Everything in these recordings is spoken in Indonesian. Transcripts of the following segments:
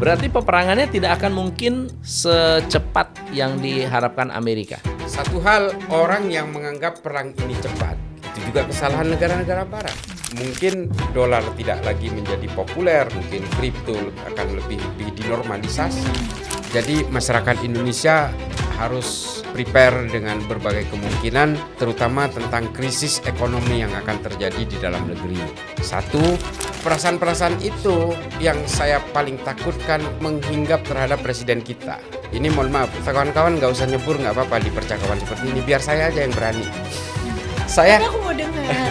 Berarti peperangannya tidak akan mungkin secepat yang diharapkan Amerika. Satu hal, orang yang menganggap perang ini cepat, itu juga kesalahan negara-negara barat. Mungkin dolar tidak lagi menjadi populer, mungkin kripto akan lebih dinormalisasi. Jadi masyarakat Indonesia harus prepare dengan berbagai kemungkinan, terutama tentang krisis ekonomi yang akan terjadi di dalam negeri. Satu, perasaan-perasaan itu yang saya paling takutkan menghinggap terhadap presiden kita. Ini mohon maaf, kawan-kawan nggak usah nyebur, nggak apa-apa di percakapan seperti ini, biar saya aja yang berani. Aku mau dengar.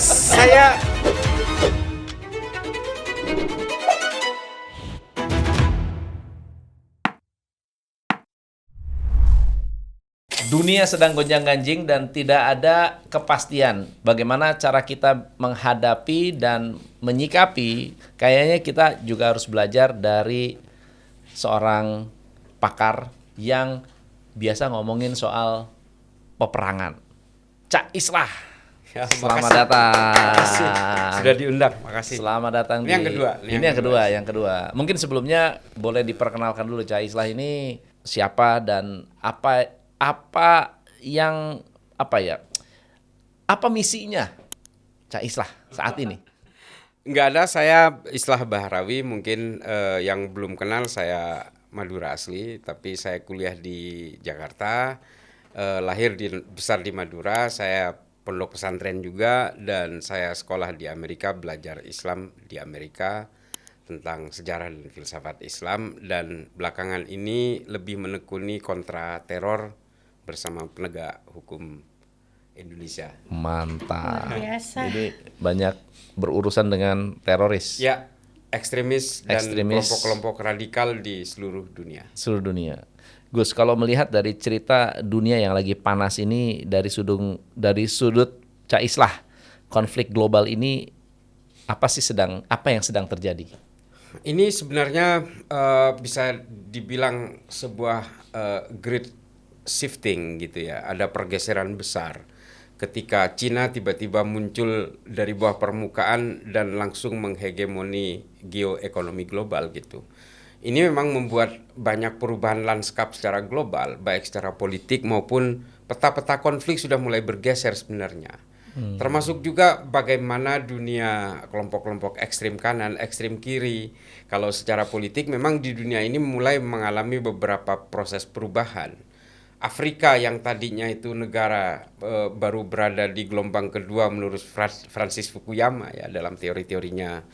Saya Dunia sedang gonjang-ganjing dan tidak ada kepastian bagaimana cara kita menghadapi dan menyikapi. Kayaknya kita juga harus belajar dari seorang pakar yang biasa ngomongin soal peperangan. Cak Islah. Ya, Selamat makasih. datang. Makasih. Sudah diundang, makasih. Selamat datang. Ini yang kedua. Yang kedua. Mungkin sebelumnya boleh diperkenalkan dulu Cak Islah ini siapa dan apa misinya Cak Islah saat ini? Nggak ada, saya Islah Bahrawi, mungkin yang belum kenal, saya Madura asli, tapi saya kuliah di Jakarta, besar di Madura, saya pondok pesantren juga, dan saya sekolah di Amerika, belajar Islam di Amerika tentang sejarah dan filsafat Islam, dan belakangan ini lebih menekuni kontra teror bersama penegak hukum Indonesia. Mantap. Luar biasa. Jadi banyak berurusan dengan teroris. Ya, ekstremis dan Ekstremis. kelompok-kelompok radikal di seluruh dunia. Seluruh dunia. Gus, kalau melihat dari cerita dunia yang lagi panas ini dari sudut Cak Islah, konflik global ini apa yang sedang terjadi? Ini sebenarnya bisa dibilang sebuah great shifting gitu ya. Ada pergeseran besar ketika Cina tiba-tiba muncul dari bawah permukaan dan langsung menghegemoni geoekonomi global gitu. Ini memang membuat banyak perubahan lanskap secara global, baik secara politik maupun peta-peta konflik sudah mulai bergeser sebenarnya. Termasuk juga bagaimana dunia kelompok-kelompok ekstrim kanan, ekstrim kiri. Kalau secara politik memang di dunia ini mulai mengalami beberapa proses perubahan. Afrika yang tadinya itu negara baru berada di gelombang kedua menurut Francis Fukuyama ya, dalam teori-teorinya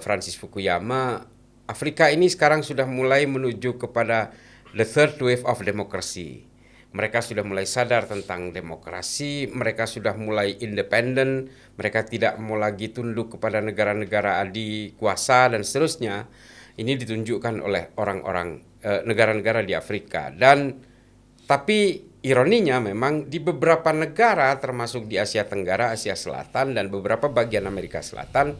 Francis Fukuyama, Afrika ini sekarang sudah mulai menuju kepada the third wave of democracy. Mereka sudah mulai sadar tentang demokrasi, mereka sudah mulai independen, mereka tidak mau lagi tunduk kepada negara-negara adikuasa dan seterusnya. Ini ditunjukkan oleh orang-orang negara-negara di Afrika. Tapi ironinya memang di beberapa negara termasuk di Asia Tenggara, Asia Selatan dan beberapa bagian Amerika Selatan,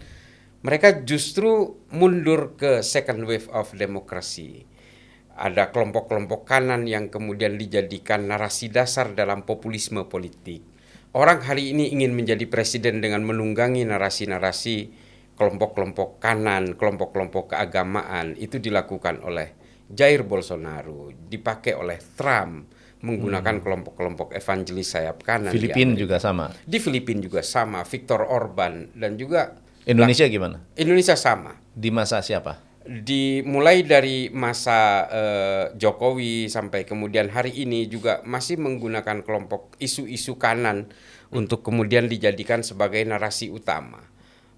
mereka justru mundur ke second wave of democracy. Ada kelompok-kelompok kanan yang kemudian dijadikan narasi dasar dalam populisme politik. Orang hari ini ingin menjadi presiden dengan menunggangi narasi-narasi kelompok-kelompok kanan, kelompok-kelompok keagamaan. Itu dilakukan oleh Jair Bolsonaro, dipakai oleh Trump, menggunakan kelompok-kelompok evangelis sayap kanan. Filipina juga sama. Di Filipina juga sama, Viktor Orban, dan juga Indonesia gimana? Indonesia sama. Di masa siapa? Mulai dari masa Jokowi sampai kemudian hari ini juga masih menggunakan kelompok isu-isu kanan untuk kemudian dijadikan sebagai narasi utama.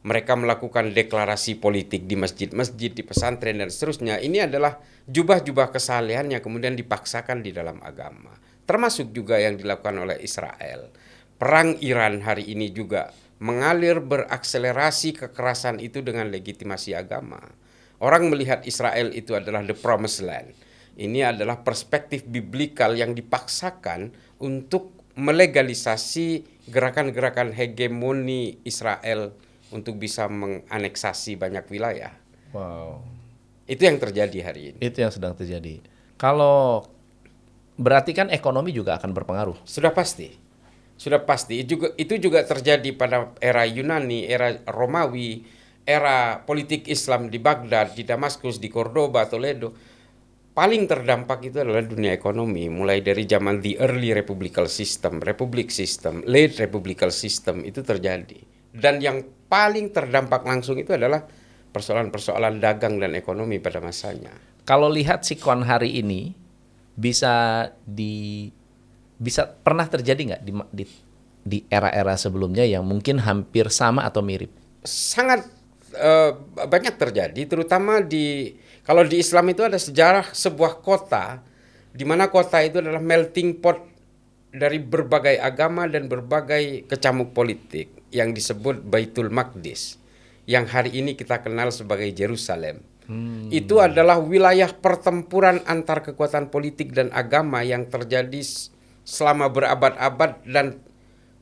Mereka melakukan deklarasi politik di masjid-masjid, di pesantren dan seterusnya. Ini adalah jubah-jubah kesalehan yang kemudian dipaksakan di dalam agama. Termasuk juga yang dilakukan oleh Israel. Perang Iran hari ini juga mengalir berakselerasi kekerasan itu dengan legitimasi agama. Orang melihat Israel itu adalah the promised land. Ini adalah perspektif biblikal yang dipaksakan untuk melegalisasi gerakan-gerakan hegemoni Israel untuk bisa menganeksasi banyak wilayah. Wow. Itu yang terjadi hari ini. Itu yang sedang terjadi. Kalau berarti kan ekonomi juga akan berpengaruh. Sudah pasti. Itu juga terjadi pada era Yunani, era Romawi, era politik Islam di Baghdad, di Damaskus, di Cordoba, Toledo, paling terdampak itu adalah dunia ekonomi, mulai dari zaman the early republican system, republic system, late republican system itu terjadi. Dan yang paling terdampak langsung itu adalah persoalan-persoalan dagang dan ekonomi pada masanya. Kalau lihat sikon hari ini bisa pernah terjadi nggak di era-era sebelumnya yang mungkin hampir sama atau mirip? Sangat banyak terjadi, terutama kalau di Islam itu ada sejarah sebuah kota, di mana kota itu adalah melting pot dari berbagai agama dan berbagai kecamuk politik yang disebut Baitul Maqdis, yang hari ini kita kenal sebagai Yerusalem. Itu adalah wilayah pertempuran antar kekuatan politik dan agama yang terjadi selama berabad-abad, dan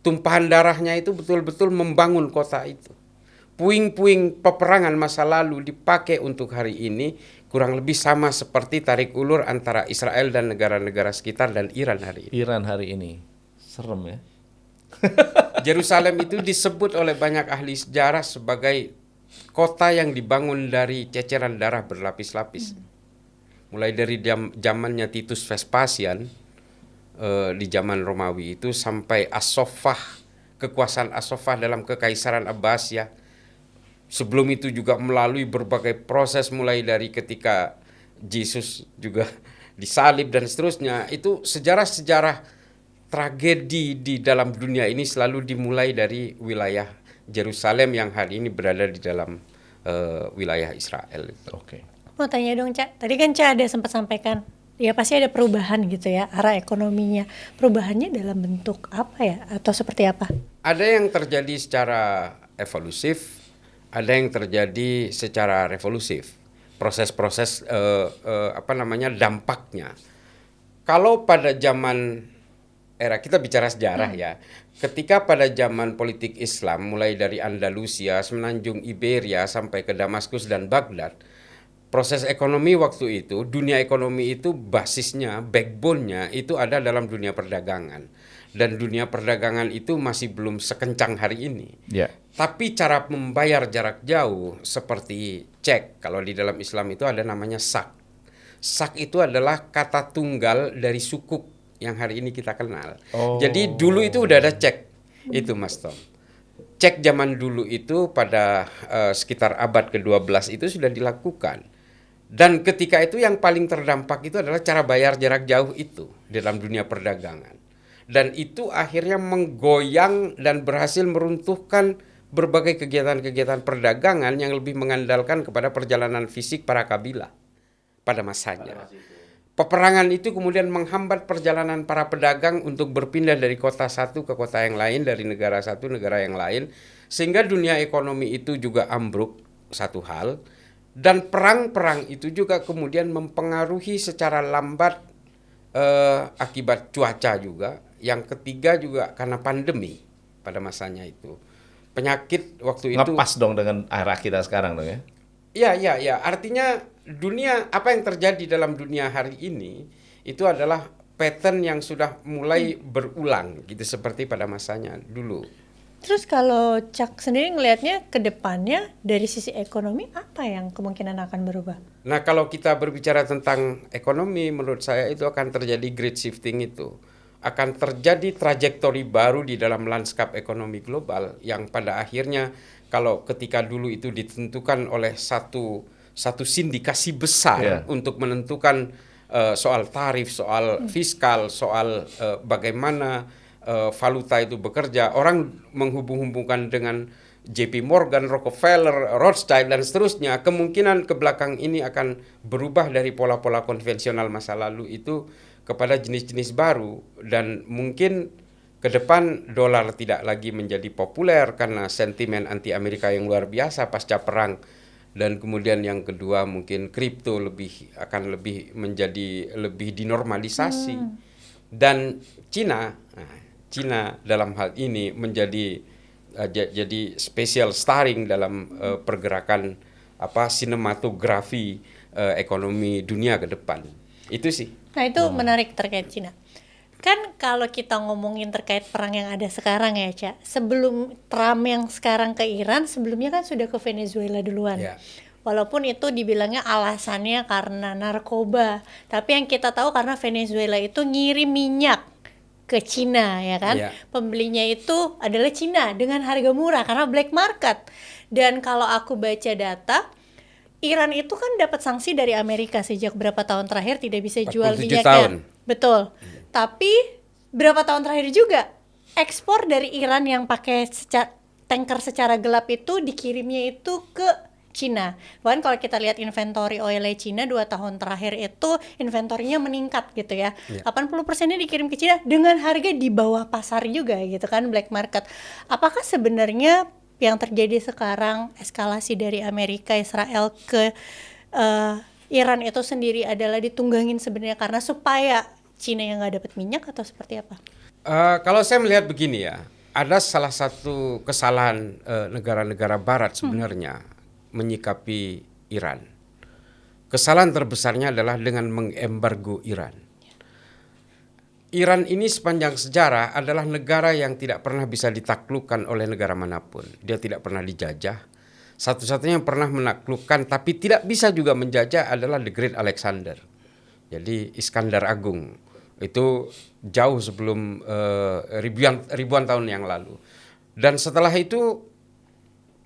tumpahan darahnya itu betul-betul membangun kota itu. Puing-puing peperangan masa lalu dipakai untuk hari ini, kurang lebih sama seperti tarik ulur antara Israel dan negara-negara sekitar dan Iran hari ini. Iran hari ini. Serem ya. Yerusalem itu disebut oleh banyak ahli sejarah sebagai kota yang dibangun dari ceceran darah berlapis-lapis. Mulai dari zamannya Titus Vespasian di zaman Romawi itu sampai As-Soffah, kekuasaan As-Soffah dalam kekaisaran Abbasiyah. Sebelum itu juga melalui berbagai proses, mulai dari ketika Yesus juga disalib dan seterusnya. Itu sejarah-sejarah tragedi di dalam dunia ini selalu dimulai dari wilayah Yerusalem yang hari ini berada di dalam wilayah Israel. Oke. Mau tanya dong, Cak. Tadi kan Cak ada sempat sampaikan, ya pasti ada perubahan gitu ya, arah ekonominya. Perubahannya dalam bentuk apa ya? Atau seperti apa? Ada yang terjadi secara evolusif, ada yang terjadi secara revolusif. Proses-proses dampaknya. Kalau pada zaman era kita bicara sejarah ya, ketika pada zaman politik Islam mulai dari Andalusia, semenanjung Iberia sampai ke Damaskus dan Baghdad, proses ekonomi waktu itu, dunia ekonomi itu basisnya, backbone-nya itu ada dalam dunia perdagangan. Dan dunia perdagangan itu masih belum sekencang hari ini. Ya. Tapi cara membayar jarak jauh seperti cek, kalau di dalam Islam itu ada namanya sak. Sak itu adalah kata tunggal dari sukuk yang hari ini kita kenal. Jadi dulu itu udah ada cek, itu Mas Tom. Cek zaman dulu itu pada sekitar abad ke-12 itu sudah dilakukan. Dan ketika itu yang paling terdampak itu adalah cara bayar jarak jauh itu dalam dunia perdagangan. Dan itu akhirnya menggoyang dan berhasil meruntuhkan berbagai kegiatan-kegiatan perdagangan yang lebih mengandalkan kepada perjalanan fisik para kabilah pada masanya. Peperangan itu kemudian menghambat perjalanan para pedagang untuk berpindah dari kota satu ke kota yang lain, dari negara satu negara yang lain, sehingga dunia ekonomi itu juga ambruk, satu hal. Dan perang-perang itu juga kemudian mempengaruhi secara lambat akibat cuaca juga. Yang ketiga juga karena pandemi pada masanya itu. Penyakit waktu itu Ngepas dong dengan era kita sekarang dong ya. Ya. Artinya dunia, apa yang terjadi dalam dunia hari ini itu adalah pattern yang sudah mulai berulang gitu seperti pada masanya dulu. Terus kalau Cak sendiri ngelihatnya ke depannya dari sisi ekonomi apa yang kemungkinan akan berubah? Nah, kalau kita berbicara tentang ekonomi, menurut saya itu akan terjadi great shifting itu. Akan terjadi trajektori baru di dalam lanskap ekonomi global yang pada akhirnya kalau ketika dulu itu ditentukan oleh satu sindikasi besar untuk menentukan soal tarif, soal fiskal, soal bagaimana valuta itu bekerja, orang menghubung-hubungkan dengan JP Morgan, Rockefeller, Rothschild dan seterusnya. Kemungkinan ke belakang ini akan berubah dari pola-pola konvensional masa lalu itu kepada jenis-jenis baru, dan mungkin ke depan dolar tidak lagi menjadi populer karena sentimen anti Amerika yang luar biasa pasca perang, dan kemudian yang kedua mungkin kripto akan lebih dinormalisasi. Dan Cina dalam hal ini menjadi jadi special starring dalam pergerakan sinematografi ekonomi dunia ke depan. Itu sih. Nah itu menarik terkait Cina. Kan kalau kita ngomongin terkait perang yang ada sekarang ya, Cak. Sebelum Trump yang sekarang ke Iran, sebelumnya kan sudah ke Venezuela duluan. Ya. Walaupun itu dibilangnya alasannya karena narkoba, tapi yang kita tahu karena Venezuela itu ngirim minyak ke Cina ya kan. Ya. Pembelinya itu adalah Cina dengan harga murah karena black market. Dan kalau aku baca data, Iran itu kan dapat sanksi dari Amerika sejak berapa tahun terakhir tidak bisa jual 47 minyaknya. tahun. Betul. Tapi berapa tahun terakhir juga ekspor dari Iran yang pakai tanker secara gelap itu dikirimnya itu ke Cina. Bahkan kalau kita lihat inventory oilnya Cina 2 tahun terakhir itu inventorinya meningkat gitu ya. 80%-nya dikirim ke Cina dengan harga di bawah pasar juga gitu kan, black market. Apakah sebenarnya yang terjadi sekarang eskalasi dari Amerika Israel ke Iran itu sendiri adalah ditunggangin sebenarnya karena supaya Cina yang nggak dapat minyak atau seperti apa? Kalau saya melihat begini ya, ada salah satu kesalahan negara-negara Barat sebenarnya menyikapi Iran. Kesalahan terbesarnya adalah dengan mengembargo Iran. Iran ini sepanjang sejarah adalah negara yang tidak pernah bisa ditaklukkan oleh negara manapun. Dia tidak pernah dijajah. Satu-satunya yang pernah menaklukkan tapi tidak bisa juga menjajah adalah The Great Alexander. Jadi Iskandar Agung. Itu jauh sebelum ribuan tahun yang lalu. Dan setelah itu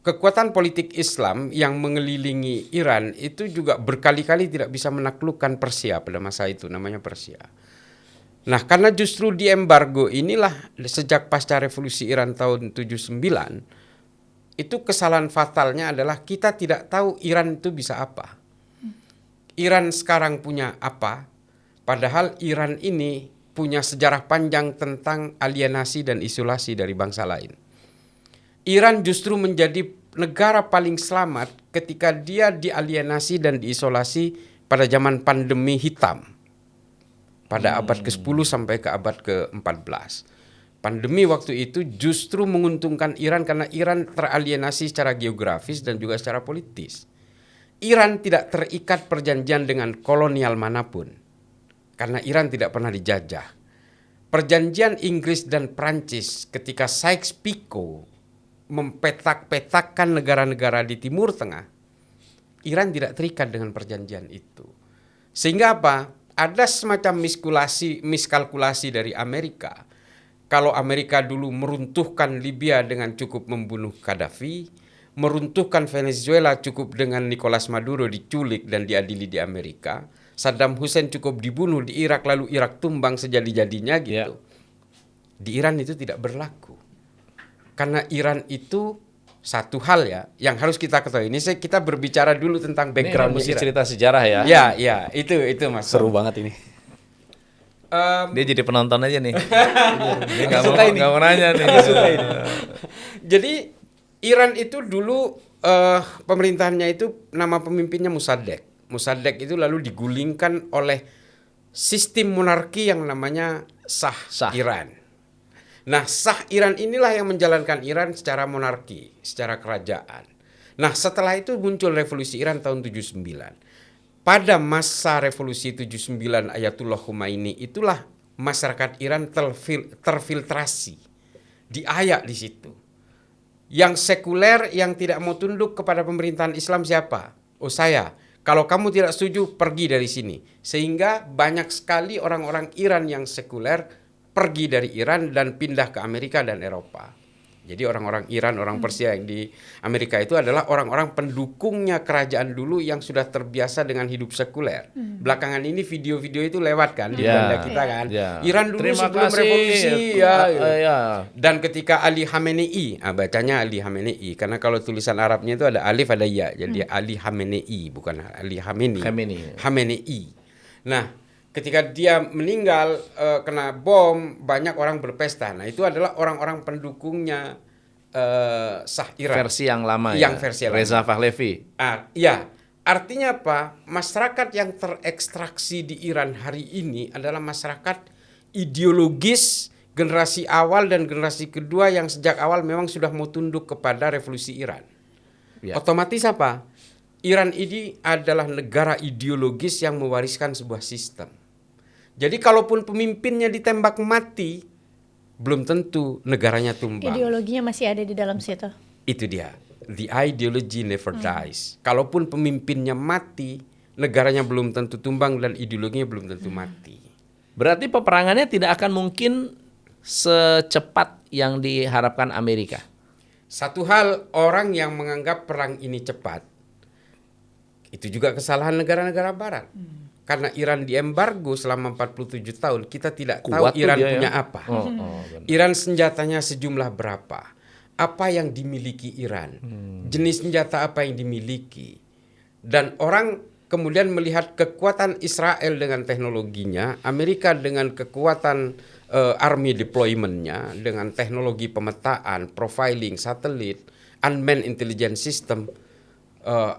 kekuatan politik Islam yang mengelilingi Iran itu juga berkali-kali tidak bisa menaklukkan Persia pada masa itu, namanya Persia. Nah, karena justru di embargo inilah sejak pasca revolusi Iran tahun 79, itu kesalahan fatalnya adalah kita tidak tahu Iran itu bisa apa. Iran sekarang punya apa? Padahal Iran ini punya sejarah panjang tentang alienasi dan isolasi dari bangsa lain. Iran justru menjadi negara paling selamat ketika dia dialienasi dan diisolasi pada zaman pandemi hitam. Pada abad ke-10 sampai ke abad ke-14. Pandemi waktu itu justru menguntungkan Iran karena Iran teralienasi secara geografis dan juga secara politis. Iran tidak terikat perjanjian dengan kolonial manapun. Karena Iran tidak pernah dijajah. Perjanjian Inggris dan Prancis ketika Sykes-Picot mempetak-petakkan negara-negara di Timur Tengah, Iran tidak terikat dengan perjanjian itu. Sehingga apa? Ada semacam miskalkulasi dari Amerika. Kalau Amerika dulu meruntuhkan Libya dengan cukup membunuh Gaddafi, meruntuhkan Venezuela cukup dengan Nicolas Maduro diculik dan diadili di Amerika, Saddam Hussein cukup dibunuh di Irak lalu Irak tumbang sejadi-jadinya gitu. Di Iran itu tidak berlaku. Karena Iran itu satu hal ya yang harus kita ketahui. Ini kita berbicara dulu tentang background mesti Iran. cerita sejarah ya. Ya, itu Mas. Seru banget ini. Dia jadi penonton aja nih. Dia Suka ini. nggak mau nanya nih. Jadi Iran itu dulu pemerintahannya itu nama pemimpinnya Mossadegh. Mossadegh itu lalu digulingkan oleh sistem monarki yang namanya Shah Iran. Nah, Shah Iran inilah yang menjalankan Iran secara monarki, secara kerajaan. Nah, setelah itu muncul revolusi Iran tahun 79. Pada masa revolusi 79 Ayatullah Khomeini itulah masyarakat Iran terfiltrasi, diayak di situ. Yang sekuler yang tidak mau tunduk kepada pemerintahan Islam siapa? Oh, saya. Kalau kamu tidak setuju, pergi dari sini. Sehingga banyak sekali orang-orang Iran yang sekuler pergi dari Iran dan pindah ke Amerika dan Eropa. Jadi orang-orang Iran, orang Persia yang di Amerika itu adalah orang-orang pendukungnya kerajaan dulu yang sudah terbiasa dengan hidup sekuler. Belakangan ini video-video itu lewat kan di Belanda kita kan. Iran dulu Terima sebelum kasih. revolusi Ya. Dan ketika Ali Khamenei, bacanya Ali Khamenei karena kalau tulisan Arabnya itu ada alif ada ya. Jadi Ali Khamenei bukan Ali Khamenei. Nah, ketika dia meninggal kena bom, banyak orang berpesta. Nah, itu adalah orang-orang pendukungnya Shah Iran. Versi yang lama Yang ya. versi yang Reza lama. Pahlavi. Ya, artinya apa? Masyarakat yang terekstraksi di Iran hari ini adalah masyarakat ideologis generasi awal dan generasi kedua yang sejak awal memang sudah mau tunduk kepada revolusi Iran. Ya. Otomatis apa? Iran ini adalah negara ideologis yang mewariskan sebuah sistem. Jadi kalaupun pemimpinnya ditembak mati, belum tentu negaranya tumbang. Ideologinya masih ada di dalam situ. Itu dia. The ideology never dies. Kalaupun pemimpinnya mati, negaranya belum tentu tumbang dan ideologinya belum tentu mati. Berarti peperangannya tidak akan mungkin secepat yang diharapkan Amerika. Satu hal, orang yang menganggap perang ini cepat, itu juga kesalahan negara-negara barat. Karena Iran diembargo selama 47 tahun, kita tidak tahu Kuat tuh Iran dia punya ya. apa. Benar. Iran senjatanya sejumlah berapa? Apa yang dimiliki Iran? Jenis senjata apa yang dimiliki? Dan orang kemudian melihat kekuatan Israel dengan teknologinya, Amerika dengan kekuatan army deployment-nya, dengan teknologi pemetaan, profiling, satelit, unmanned intelligence system,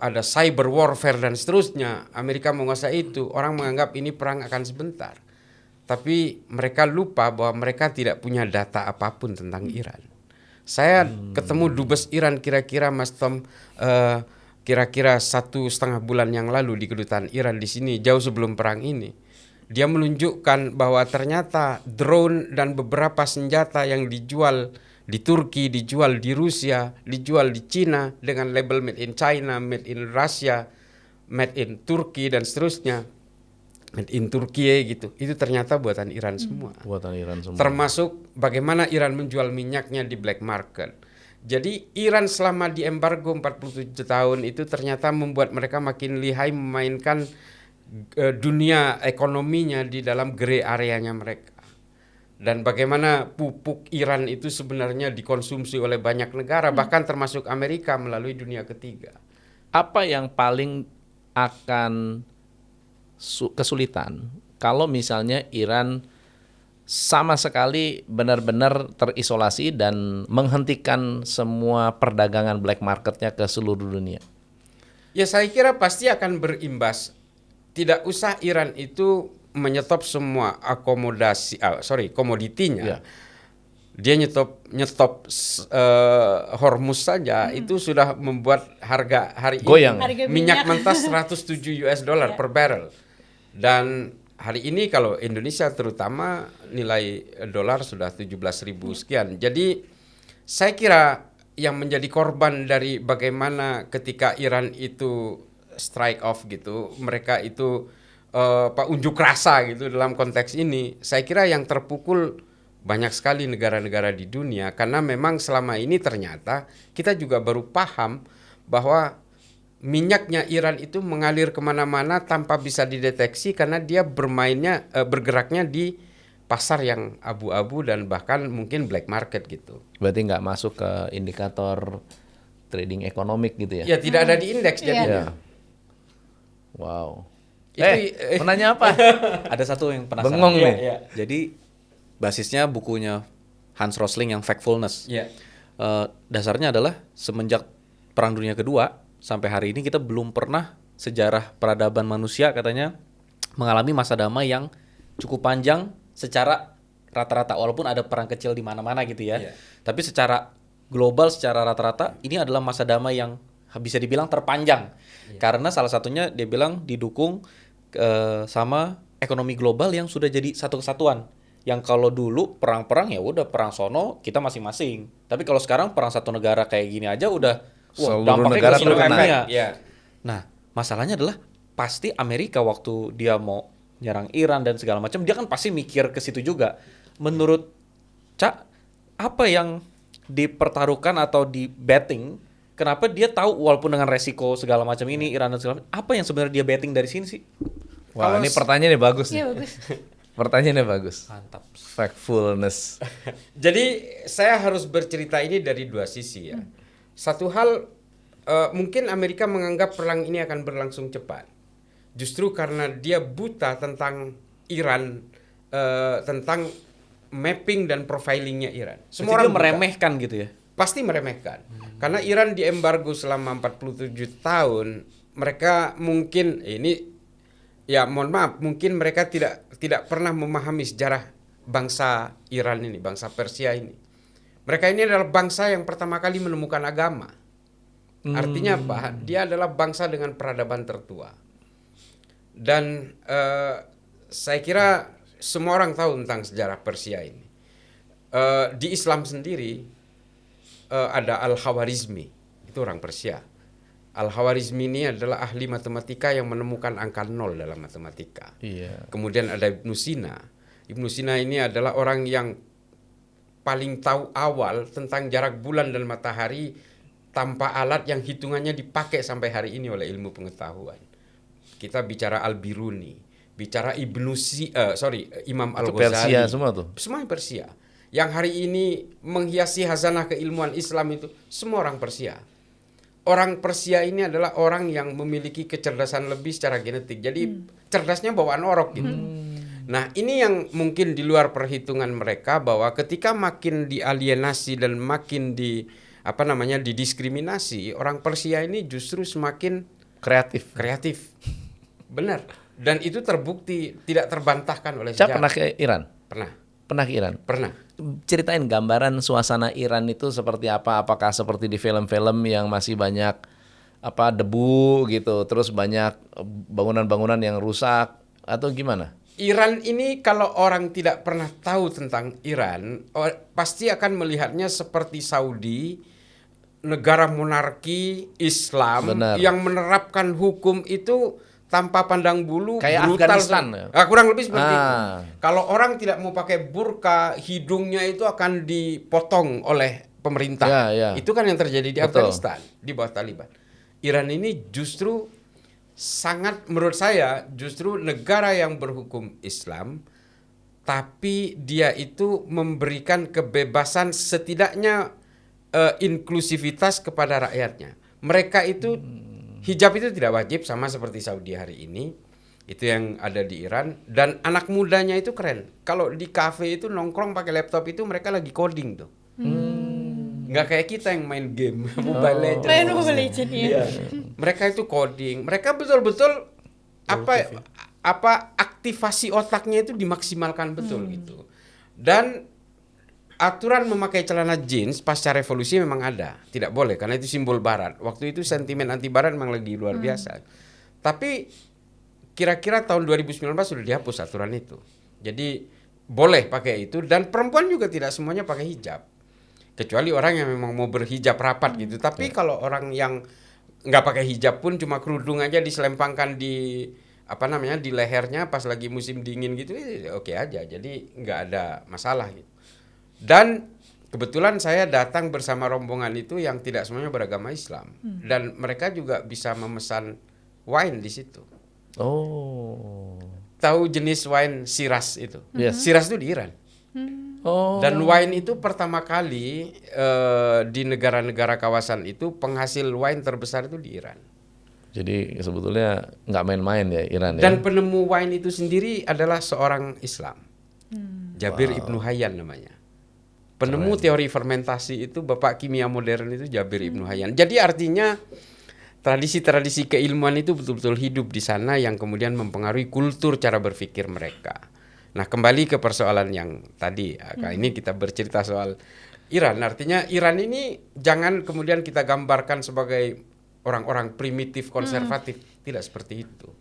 ada cyber warfare dan seterusnya. Amerika menguasai itu. Orang menganggap ini perang akan sebentar. Tapi mereka lupa bahwa mereka tidak punya data apapun tentang Iran. Saya ketemu dubes Iran kira-kira Mas Tom, kira-kira 1,5 bulan yang lalu di kedutaan Iran di sini, jauh sebelum perang ini. Dia menunjukkan bahwa ternyata drone dan beberapa senjata yang dijual di Turki, dijual di Rusia, dijual di Cina dengan label made in China, made in Russia, made in Turki dan seterusnya, made in Turkiye gitu. Itu ternyata buatan Iran semua. Buatan Iran semua. Termasuk bagaimana Iran menjual minyaknya di black market. Jadi Iran selama di embargo 47 tahun itu ternyata membuat mereka makin lihai memainkan dunia ekonominya di dalam grey areanya mereka. Dan bagaimana pupuk Iran itu sebenarnya dikonsumsi oleh banyak negara, bahkan termasuk Amerika melalui dunia ketiga. Apa yang paling akan kesulitan kalau misalnya Iran sama sekali benar-benar terisolasi dan menghentikan semua perdagangan black marketnya ke seluruh dunia? Ya saya kira pasti akan berimbas. Tidak usah Iran itu menyetop semua komoditinya. Ya. Dia nyetop Hormuz saja itu sudah membuat harga hari Goyang. ini Harga minyak minyak. mentah 107 US dollar per barrel. Dan hari ini kalau Indonesia terutama nilai dolar sudah 17.000 sekian. Jadi saya kira yang menjadi korban dari bagaimana ketika Iran itu strike off gitu, mereka itu unjuk rasa gitu dalam konteks ini, saya kira yang terpukul banyak sekali negara-negara di dunia karena memang selama ini ternyata kita juga baru paham bahwa minyaknya Iran itu mengalir kemana-mana tanpa bisa dideteksi karena dia bergeraknya di pasar yang abu-abu dan bahkan mungkin black market gitu. Berarti nggak masuk ke indikator trading ekonomik gitu ya? Ya tidak ada di indeks Iya. jadinya. Ya. Wow. Itu- Menanya apa? Ada satu yang penasaran. Bengong nih. Iya. Jadi basisnya bukunya Hans Rosling yang Factfulness. Ya. Dasarnya adalah semenjak Perang Dunia Kedua sampai hari ini kita belum pernah sejarah peradaban manusia katanya mengalami masa damai yang cukup panjang secara rata-rata, walaupun ada perang kecil di mana-mana gitu ya. Iya. Tapi secara global, secara rata-rata ini adalah masa damai yang bisa dibilang terpanjang. Karena salah satunya dia bilang didukung sama ekonomi global yang sudah jadi satu kesatuan. Yang kalau dulu perang-perang ya udah perang sono kita masing-masing. Tapi kalau sekarang perang satu negara kayak gini aja udah Seluruh dampaknya negara ke seluruh terkena. dunia. Ya. Nah, masalahnya adalah pasti Amerika waktu dia mau nyerang Iran dan segala macam, dia kan pasti mikir ke situ juga. Menurut Cak, apa yang dipertaruhkan atau di betting? Kenapa dia tahu walaupun dengan resiko segala macam ini Iran dan segala macam, apa yang sebenarnya dia betting dari sini sih? Wah, Kalau ini pertanyaannya bagus nih. Iya bagus. Pertanyaannya bagus. Mantap. Factfulness. Jadi saya harus bercerita ini dari dua sisi ya. Satu hal, mungkin Amerika menganggap perang ini akan berlangsung cepat. Justru karena dia buta tentang Iran, tentang mapping dan profilingnya Iran. Semua orang buta. meremehkan gitu ya. Pasti meremehkan. Karena Iran diembargo selama 47 tahun, mereka mungkin mohon maaf, mungkin mereka tidak pernah memahami sejarah bangsa Iran ini, bangsa Persia ini. Mereka ini adalah bangsa yang pertama kali menemukan agama. Artinya apa? Dia adalah bangsa dengan peradaban tertua. Dan saya kira semua orang tahu tentang sejarah Persia ini. Di Islam sendiri ada Al-Khawarizmi, itu orang Persia. Al-Khawarizmi ini adalah ahli matematika yang menemukan angka 0 dalam matematika. Iya. Kemudian ada Ibnu Sina. Ibnu Sina ini adalah orang yang paling tahu awal tentang jarak bulan dan matahari tanpa alat yang hitungannya dipakai sampai hari ini oleh ilmu pengetahuan. Kita bicara Al-Biruni, bicara Imam Itu Al-Ghazali. Persia semua tuh. Semuanya Persia. Yang hari ini menghiasi khazanah keilmuan Islam itu semua orang Persia. Orang Persia ini adalah orang yang memiliki kecerdasan lebih secara genetik. Jadi cerdasnya bawaan orok gitu. Nah, ini yang mungkin di luar perhitungan mereka, bahwa ketika makin dialienasi dan makin didiskriminasi, orang Persia ini justru semakin kreatif. Benar. Dan itu terbukti, tidak terbantahkan oleh Saya sejarah. pernah ke Iran. Pernah ke Iran. Pernah. Ceritain gambaran suasana Iran itu seperti apa? Apakah seperti di film-film yang masih banyak debu gitu, terus banyak bangunan-bangunan yang rusak, atau gimana? Iran ini kalau orang tidak pernah tahu tentang Iran, pasti akan melihatnya seperti Saudi, negara monarki Islam. Benar. Yang menerapkan hukum itu tanpa pandang bulu, Kayak brutal. Afghanistan. Kurang lebih seperti itu. Ah. Kalau orang tidak mau pakai burka, hidungnya itu akan dipotong oleh pemerintah. Ya, ya. Itu kan yang terjadi di Betul. Afghanistan di bawah Taliban. Iran ini justru sangat, menurut saya, justru negara yang berhukum Islam, tapi dia itu memberikan kebebasan, setidaknya inklusivitas kepada rakyatnya. Mereka itu hijab itu tidak wajib, sama seperti Saudi hari ini. Itu yang ada di Iran. Dan anak mudanya itu keren. Kalau di kafe itu nongkrong pakai laptop itu mereka lagi coding tuh. Nggak kayak kita yang main game Mobile Legends. Main Mobile Legends, ya. Iya. Mereka itu coding. Mereka betul-betul aktivasi otaknya itu dimaksimalkan betul gitu. Dan aturan memakai celana jeans pasca revolusi memang ada. Tidak boleh karena itu simbol barat. Waktu itu sentimen anti barat memang lagi luar biasa. Tapi kira-kira tahun 2019 sudah dihapus aturan itu. Jadi boleh pakai itu, dan perempuan juga tidak semuanya pakai hijab. Kecuali orang yang memang mau berhijab rapat gitu. Tapi kalau orang yang nggak pakai hijab pun cuma kerudung aja diselempangkan di di lehernya pas lagi musim dingin gitu, oke aja. Jadi nggak ada masalah gitu. Dan kebetulan saya datang bersama rombongan itu yang tidak semuanya beragama Islam, dan mereka juga bisa memesan wine di situ. Oh. Tahu jenis wine Shiraz itu? Yes. Shiraz itu di Iran. Oh. Dan wine itu pertama kali di negara-negara kawasan itu penghasil wine terbesar itu di Iran. Jadi sebetulnya nggak main-main ya Iran ya. Dan penemu wine itu sendiri adalah seorang Islam, Jabir Ibnu Hayyan namanya. Penemu teori fermentasi itu bapak kimia modern itu Jabir Ibnu Hayyan. Jadi artinya tradisi-tradisi keilmuan itu betul-betul hidup di sana, yang kemudian mempengaruhi kultur cara berpikir mereka. Nah, kembali ke persoalan yang tadi, ini kita bercerita soal Iran. Artinya Iran ini jangan kemudian kita gambarkan sebagai orang-orang primitif, konservatif. Tidak seperti itu.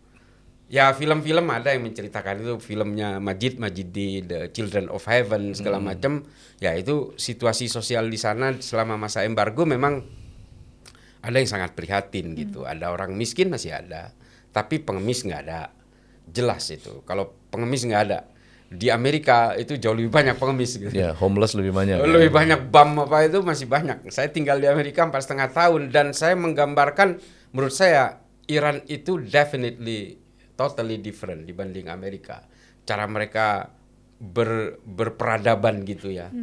Ya, film-film ada yang menceritakan itu, filmnya Majid-Majidi, The Children of Heaven, segala macam. Ya, itu situasi sosial di sana selama masa embargo memang ada yang sangat prihatin gitu. Ada orang miskin masih ada, tapi pengemis nggak ada. Jelas itu. Kalau pengemis nggak ada. Di Amerika itu jauh lebih banyak pengemis gitu. Ya, homeless lebih banyak. Lebih banyak bum itu masih banyak. Saya tinggal di Amerika 4,5 tahun, dan saya menggambarkan, menurut saya Iran itu definitely totally different dibanding Amerika. Cara mereka berperadaban gitu ya.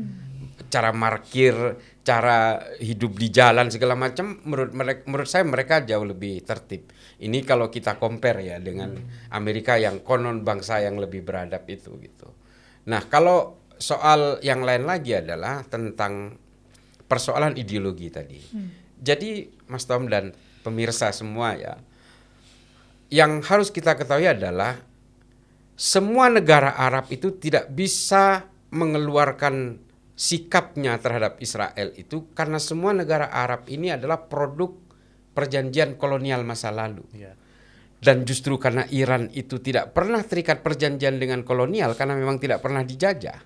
Cara parkir, cara hidup di jalan segala macam, menurut saya mereka jauh lebih tertib. Ini kalau kita compare ya dengan Amerika yang konon bangsa yang lebih beradab itu gitu. Nah, kalau soal yang lain lagi adalah tentang persoalan ideologi tadi. Jadi Mas Tom dan pemirsa semua ya, yang harus kita ketahui adalah semua negara Arab itu tidak bisa mengeluarkan sikapnya terhadap Israel itu karena semua negara Arab ini adalah produk perjanjian kolonial masa lalu. Dan justru karena Iran itu tidak pernah terikat perjanjian dengan kolonial karena memang tidak pernah dijajah,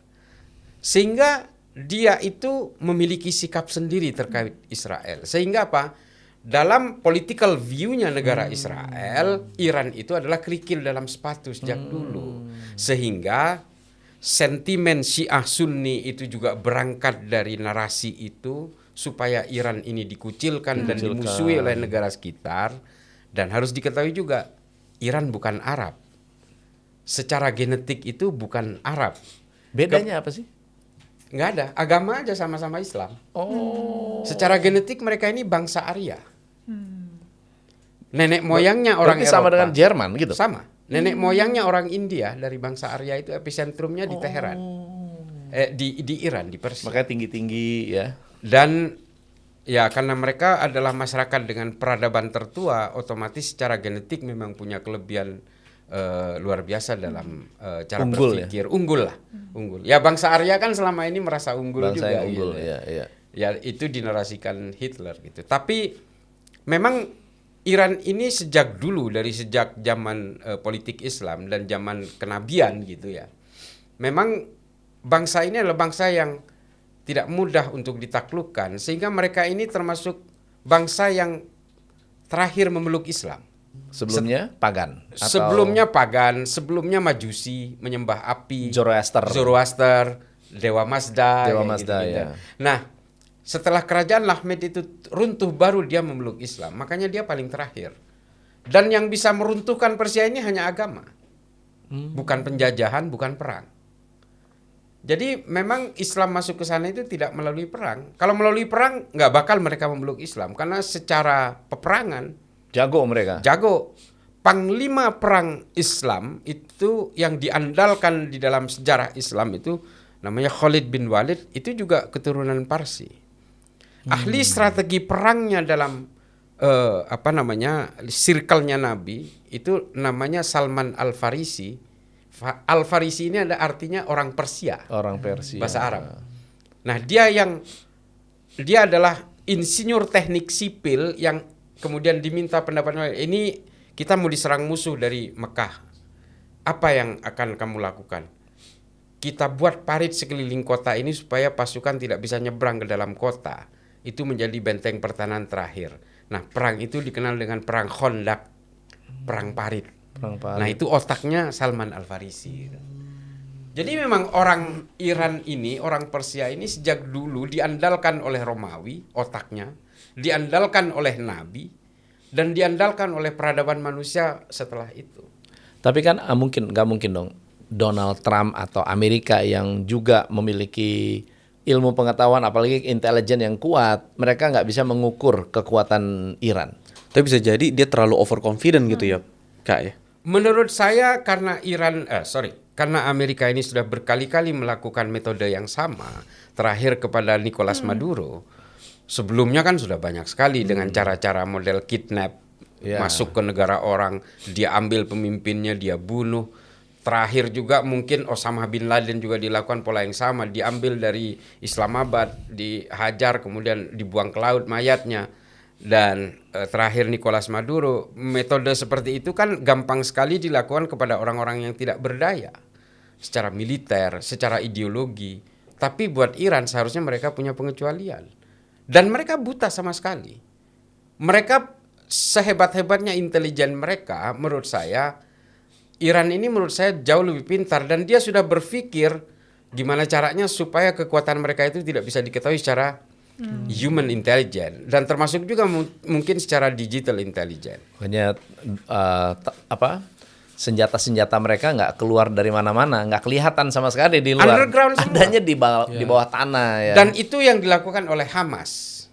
sehingga dia itu memiliki sikap sendiri terkait Israel. Sehingga apa? Dalam political view-nya negara Israel, Iran itu adalah kerikil dalam sepatu sejak dulu. Sehingga sentimen Syiah Sunni itu juga berangkat dari narasi itu supaya Iran ini dikucilkan dan dimusuhi oleh negara sekitar. Dan harus diketahui juga, Iran bukan Arab. Secara genetik itu bukan Arab. Bedanya apa sih? Nggak ada, agama aja sama-sama Islam. Oh. Secara genetik mereka ini bangsa Arya. Nenek moyangnya orang Berarti Eropa. sama dengan Jerman gitu? Sama. Nenek moyangnya orang India dari bangsa Arya itu episentrumnya di Teheran. Di Iran, di Persia. Makanya tinggi-tinggi ya. Dan ya karena mereka adalah masyarakat dengan peradaban tertua, otomatis secara genetik memang punya kelebihan luar biasa dalam cara Unggul berpikir. Unggul lah. Unggul. Ya bangsa Arya kan selama ini merasa unggul Bangsa juga. yang unggul, gitu. ya. Ya itu dinarasikan Hitler gitu. Tapi memang Iran ini sejak dulu, dari sejak zaman politik Islam dan zaman kenabian gitu ya. Memang bangsa ini adalah bangsa yang tidak mudah untuk ditaklukkan, sehingga mereka ini termasuk bangsa yang terakhir memeluk Islam. Sebelumnya pagan. Atau Sebelumnya pagan, sebelumnya Majusi, menyembah api, Zoroaster. Dewa Mazda, Dewa ya, Mazda, gitu-gitu. ya. Nah, setelah kerajaan Lahmed itu runtuh, baru dia memeluk Islam. Makanya dia paling terakhir. Dan yang bisa meruntuhkan Persia ini hanya agama, bukan penjajahan, bukan perang. Jadi memang Islam masuk ke sana itu tidak melalui perang. Kalau melalui perang nggak bakal mereka memeluk Islam, karena secara peperangan jago mereka. jago. Panglima perang Islam itu yang diandalkan di dalam sejarah Islam itu namanya Khalid bin Walid, itu juga keturunan Parsi. Ahli strategi perangnya dalam circle-nya Nabi itu namanya Salman Al-Farisi. Al-Farisi ini ada artinya orang Persia. Orang Persia. Bahasa Arab. Nah, dia adalah insinyur teknik sipil yang kemudian diminta pendapatnya, ini kita mau diserang musuh dari Mekah. Apa yang akan kamu lakukan? Kita buat parit sekeliling kota ini supaya pasukan tidak bisa nyebrang ke dalam kota. Itu menjadi benteng pertahanan terakhir. Nah, perang itu dikenal dengan perang Khandaq, perang parit. Nah, itu otaknya Salman Al-Farisi. Jadi memang orang Iran ini, orang Persia ini sejak dulu diandalkan oleh Romawi, otaknya, diandalkan oleh Nabi, dan diandalkan oleh peradaban manusia setelah itu. Tapi kan nggak mungkin dong Donald Trump atau Amerika yang juga memiliki ilmu pengetahuan, apalagi intelijen yang kuat, mereka nggak bisa mengukur kekuatan Iran. Tapi bisa jadi dia terlalu overconfident gitu ya, Kak ya. Menurut saya karena karena Amerika ini sudah berkali-kali melakukan metode yang sama, terakhir kepada Nicolas Maduro. Sebelumnya kan sudah banyak sekali dengan cara-cara model kidnap, masuk ke negara orang, dia ambil pemimpinnya, dia bunuh. Terakhir juga mungkin Osama bin Laden juga dilakukan pola yang sama, diambil dari Islamabad, dihajar, kemudian dibuang ke laut mayatnya. Dan terakhir Nicolas Maduro, metode seperti itu kan gampang sekali dilakukan kepada orang-orang yang tidak berdaya secara militer, secara ideologi. Tapi buat Iran seharusnya mereka punya pengecualian. Dan mereka buta sama sekali. Mereka sehebat-hebatnya intelijen mereka, menurut saya, Iran ini menurut saya jauh lebih pintar. Dan dia sudah berpikir gimana caranya supaya kekuatan mereka itu tidak bisa diketahui secara human intelligence, dan termasuk juga mungkin secara digital intelligence. Makanya senjata-senjata mereka nggak keluar dari mana-mana, nggak kelihatan sama sekali di luar. Underground semua. Adanya di bawah tanah ya. Dan itu yang dilakukan oleh Hamas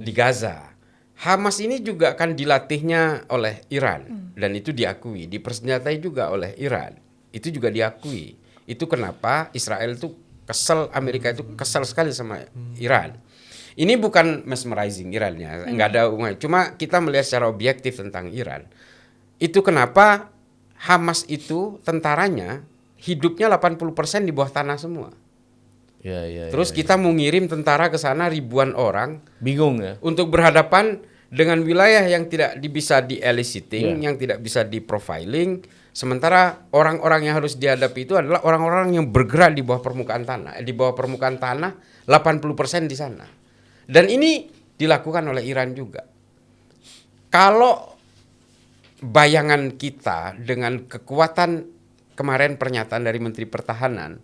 di Gaza. Hamas ini juga kan dilatihnya oleh Iran dan itu diakui, dipersenjatai juga oleh Iran. Itu juga diakui. Itu kenapa Israel itu kesel, Amerika itu kesel sekali sama Iran. Ini bukan mesmerizing Iran ya, nggak ada hubungan. Cuma kita melihat secara objektif tentang Iran. Itu kenapa Hamas itu tentaranya hidupnya 80% di bawah tanah semua. Terus kita mau ngirim tentara ke sana ribuan orang, bingung ya. untuk berhadapan dengan wilayah yang tidak bisa di-eliciting, yang tidak bisa di-profiling, sementara orang-orang yang harus dihadapi itu adalah orang-orang yang bergerak di bawah permukaan tanah. Di bawah permukaan tanah 80% di sana. Dan ini dilakukan oleh Iran juga. Kalau bayangan kita dengan kekuatan kemarin pernyataan dari Menteri Pertahanan,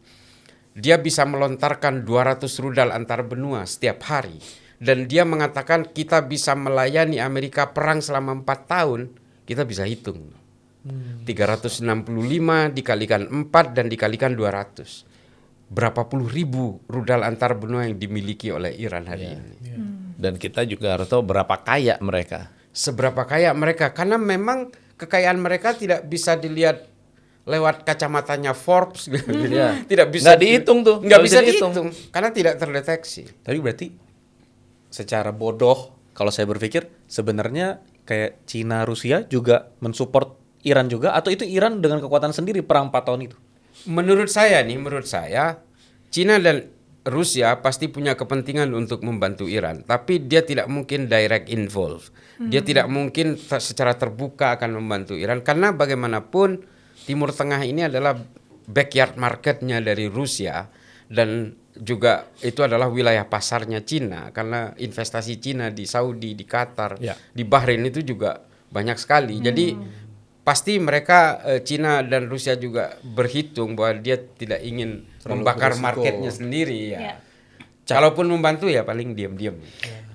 dia bisa melontarkan 200 rudal antar benua setiap hari. Dan dia mengatakan kita bisa melayani Amerika perang selama 4 tahun, kita bisa hitung. 365 dikalikan 4 dan dikalikan 200. Berapa puluh ribu rudal antar benua yang dimiliki oleh Iran hari ini. Dan kita juga harus tahu berapa kaya mereka. Seberapa kaya mereka, karena memang kekayaan mereka tidak bisa dilihat lewat kacamatanya Forbes. Tidak bisa Nggak dihitung tuh. Nggak bisa dihitung karena tidak terdeteksi. Tapi berarti secara bodoh kalau saya berpikir sebenarnya kayak Cina Rusia juga mensupport Iran juga, atau itu Iran dengan kekuatan sendiri perang 4 tahun itu? Menurut saya, Cina dan Rusia pasti punya kepentingan untuk membantu Iran, tapi dia tidak mungkin direct involve. Dia tidak mungkin secara terbuka akan membantu Iran, karena bagaimanapun Timur Tengah ini adalah backyard marketnya dari Rusia, dan juga itu adalah wilayah pasarnya Cina, karena investasi Cina di Saudi, di Qatar, di Bahrain itu juga banyak sekali. Jadi pasti mereka Cina dan Rusia juga berhitung bahwa dia tidak ingin membakar beresiko. marketnya sendiri ya. Ya. Kalaupun membantu ya paling diam-diam.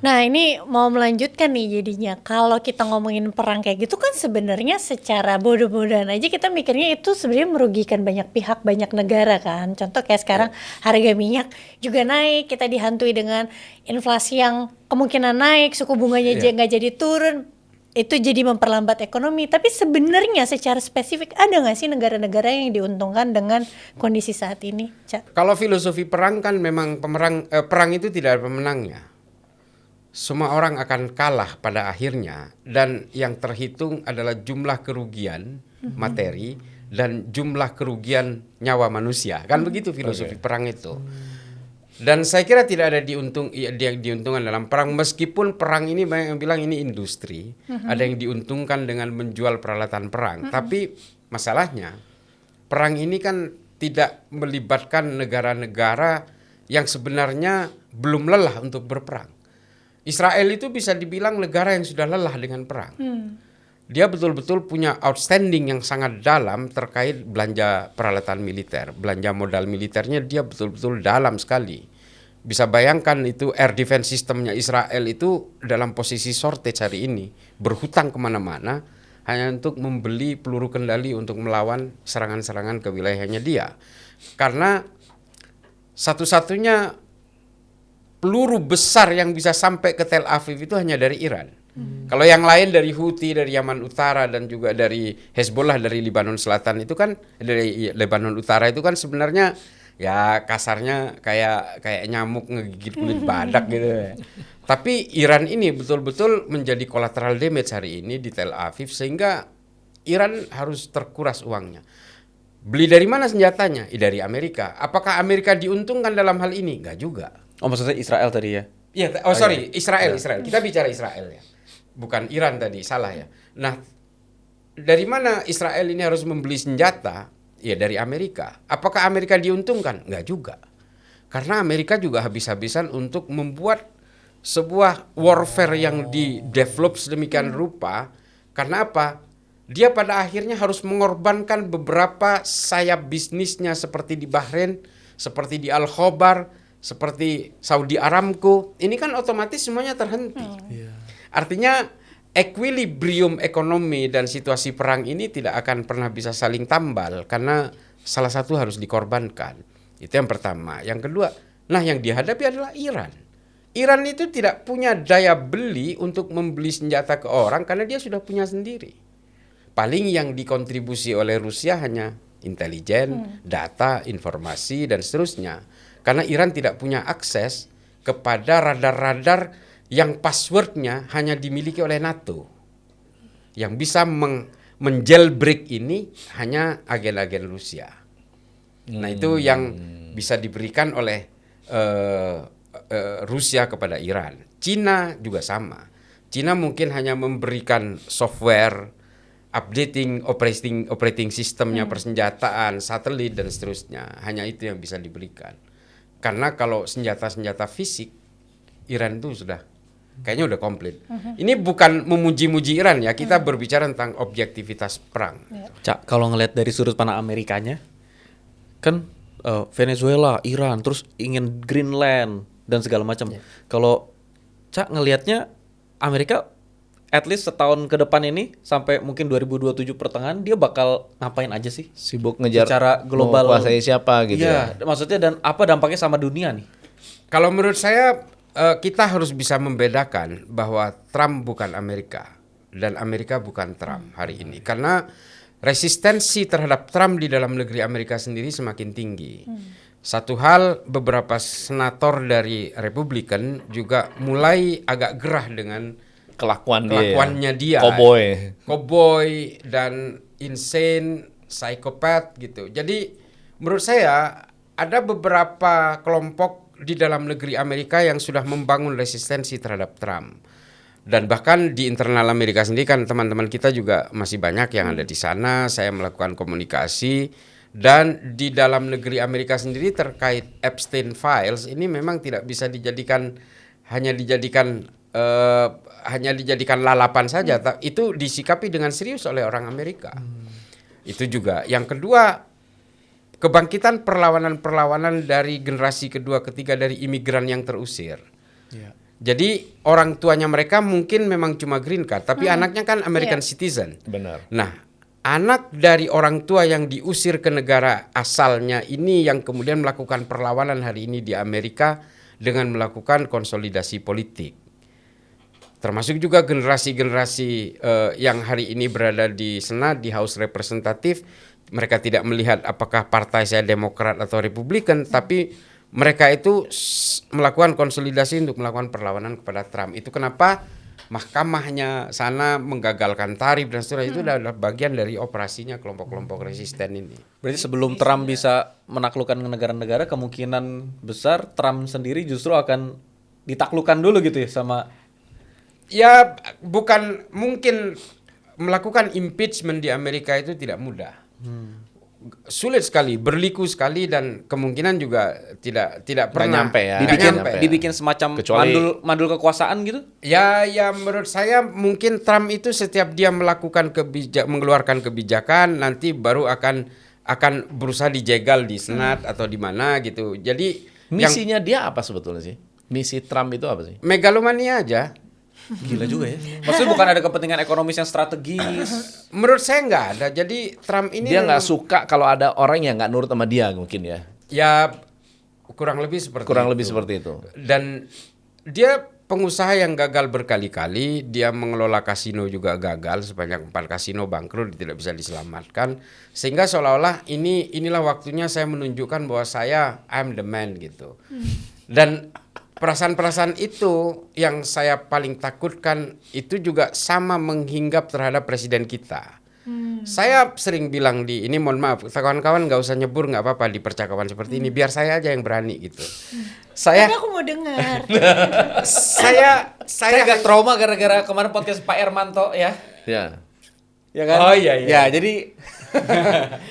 Nah, ini mau melanjutkan nih jadinya. Kalau kita ngomongin perang kayak gitu kan sebenarnya secara bodoh-bodohan aja kita mikirnya itu sebenarnya merugikan banyak pihak, banyak negara kan. Contoh kayak sekarang harga minyak juga naik, kita dihantui dengan inflasi yang kemungkinan naik, suku bunganya nggak jadi turun. Itu jadi memperlambat ekonomi. Tapi sebenarnya secara spesifik ada nggak sih negara-negara yang diuntungkan dengan kondisi saat ini, Cak? Kalau filosofi perang kan memang perang itu tidak ada pemenangnya. Semua orang akan kalah pada akhirnya, dan yang terhitung adalah jumlah kerugian materi dan jumlah kerugian nyawa manusia. Kan begitu filosofi perang itu. Dan saya kira tidak ada diuntungkan dalam perang, meskipun perang ini banyak yang bilang ini industri, ada yang diuntungkan dengan menjual peralatan perang. Tapi masalahnya perang ini kan tidak melibatkan negara-negara yang sebenarnya belum lelah untuk berperang. Israel itu bisa dibilang negara yang sudah lelah dengan perang. Dia betul-betul punya outstanding yang sangat dalam terkait belanja peralatan militer. Belanja modal militernya dia betul-betul dalam sekali. Bisa bayangkan itu air defense systemnya Israel itu dalam posisi shortage hari ini. Berhutang kemana-mana hanya untuk membeli peluru kendali untuk melawan serangan-serangan ke wilayahnya dia. Karena satu-satunya peluru besar yang bisa sampai ke Tel Aviv itu hanya dari Iran. Kalau yang lain dari Houthi, dari Yaman Utara, dan juga dari Hezbollah dari Lebanon Selatan itu kan, dari Lebanon Utara itu kan sebenarnya ya kasarnya kayak nyamuk ngegigit kulit badak gitu. Tapi Iran ini betul-betul menjadi collateral damage hari ini di Tel Aviv, sehingga Iran harus terkuras uangnya. Beli dari mana senjatanya? Dari Amerika. Apakah Amerika diuntungkan dalam hal ini? Enggak juga. Oh, maksudnya Israel tadi ya? Iya, Israel. Kita bicara Israel ya. Bukan Iran tadi, salah ya. Nah, dari mana Israel ini harus membeli senjata? Ya dari Amerika. Apakah Amerika diuntungkan? Enggak juga. Karena Amerika juga habis-habisan untuk membuat sebuah warfare yang di-develop sedemikian rupa. Karena apa? Dia pada akhirnya harus mengorbankan beberapa sayap bisnisnya seperti di Bahrain, seperti di Al-Khobar, seperti Saudi Aramco. Ini kan otomatis semuanya terhenti. Artinya equilibrium ekonomi dan situasi perang ini tidak akan pernah bisa saling tambal karena salah satu harus dikorbankan. Itu yang pertama. Yang kedua, nah yang dihadapi adalah Iran. Iran itu tidak punya daya beli untuk membeli senjata ke orang karena dia sudah punya sendiri. Paling yang dikontribusi oleh Rusia hanya intelijen, data, informasi, dan seterusnya. Karena Iran tidak punya akses kepada radar-radar yang passwordnya hanya dimiliki oleh NATO. Yang bisa menjailbreak ini hanya agen-agen Rusia. Nah itu yang bisa diberikan oleh Rusia kepada Iran. Cina juga sama. Cina mungkin hanya memberikan software, updating operating sistemnya, persenjataan, satelit dan seterusnya. Hanya itu yang bisa diberikan. Karena kalau senjata-senjata fisik, Iran itu sudah kayaknya udah komplit. Ini bukan memuji-muji Iran ya, kita berbicara tentang objektivitas perang. Cak, kalau ngelihat dari sudut pandang Amerikanya, kan Venezuela, Iran, terus ingin Greenland dan segala macam. Kalau Cak ngelihatnya Amerika at least setahun ke depan ini sampai mungkin 2027 pertengahan dia bakal ngapain aja sih? Sibuk ngejar Secara global. mau kuasai siapa gitu Iya, ya. maksudnya dan apa dampaknya sama dunia nih? Kalau menurut saya kita harus bisa membedakan bahwa Trump bukan Amerika dan Amerika bukan Trump hari ini. Karena resistensi terhadap Trump di dalam negeri Amerika sendiri semakin tinggi. Satu hal, beberapa senator dari Republikan juga mulai agak gerah dengan kelakuannya dia. Cowboy dan insane, psikopat gitu. Jadi menurut saya ada beberapa kelompok di dalam negeri Amerika yang sudah membangun resistensi terhadap Trump. Dan bahkan di internal Amerika sendiri kan teman-teman kita juga masih banyak yang ada di sana. Saya melakukan komunikasi dan di dalam negeri Amerika sendiri terkait Epstein Files ini memang tidak bisa dijadikan hanya dijadikan lalapan saja. Itu disikapi dengan serius oleh orang Amerika. Itu juga. Yang kedua, kebangkitan perlawanan-perlawanan dari generasi kedua ketiga dari imigran yang terusir. Jadi orang tuanya mereka mungkin memang cuma green card, tapi anaknya kan American citizen. Benar. Nah, anak dari orang tua yang diusir ke negara asalnya ini yang kemudian melakukan perlawanan hari ini di Amerika dengan melakukan konsolidasi politik. Termasuk juga generasi-generasi yang hari ini berada di Senat, di House Representative. Mereka tidak melihat apakah partai saya Demokrat atau Republikan, tapi mereka itu melakukan konsolidasi untuk melakukan perlawanan kepada Trump. Itu kenapa mahkamahnya sana menggagalkan tarif dan seterusnya. Itu adalah bagian dari operasinya kelompok-kelompok resisten ini. Berarti sebelum Trump bisa menaklukkan negara-negara, kemungkinan besar Trump sendiri justru akan ditaklukkan dulu gitu ya sama. Ya, bukan mungkin melakukan impeachment di Amerika itu tidak mudah. Sulit sekali, berliku sekali dan kemungkinan juga tidak pernah nyampe ya. Nggak nyampe. Dibikin semacam Kecuali mandul kekuasaan gitu. Ya menurut saya mungkin Trump itu setiap dia melakukan mengeluarkan kebijakan nanti baru akan berusaha dijegal di Senat atau di mana gitu. Jadi Misinya dia apa sebetulnya sih? Misi Trump itu apa sih? megalomania aja. Gila juga ya. Maksudnya bukan ada kepentingan ekonomis yang strategis. Menurut saya nggak ada. Jadi Trump ini Dia nggak suka kalau ada orang yang nggak nurut sama dia mungkin ya. ya kurang lebih seperti itu. Dan dia pengusaha yang gagal berkali-kali, dia mengelola kasino juga gagal, sebanyak 4 kasino bangkrut, tidak bisa diselamatkan, sehingga seolah-olah inilah waktunya saya menunjukkan bahwa I'm the man gitu. Dan perasaan-perasaan itu yang saya paling takutkan itu juga sama menghinggap terhadap presiden kita. Saya sering bilang mohon maaf, kawan-kawan nggak usah nyebur, nggak apa-apa di percakapan seperti ini, biar saya aja yang berani gitu. Tapi aku mau dengar. Saya agak trauma gara-gara kemarin podcast Pak Ermanto ya. Ya. Ya kan? Oh, iya. Ya, jadi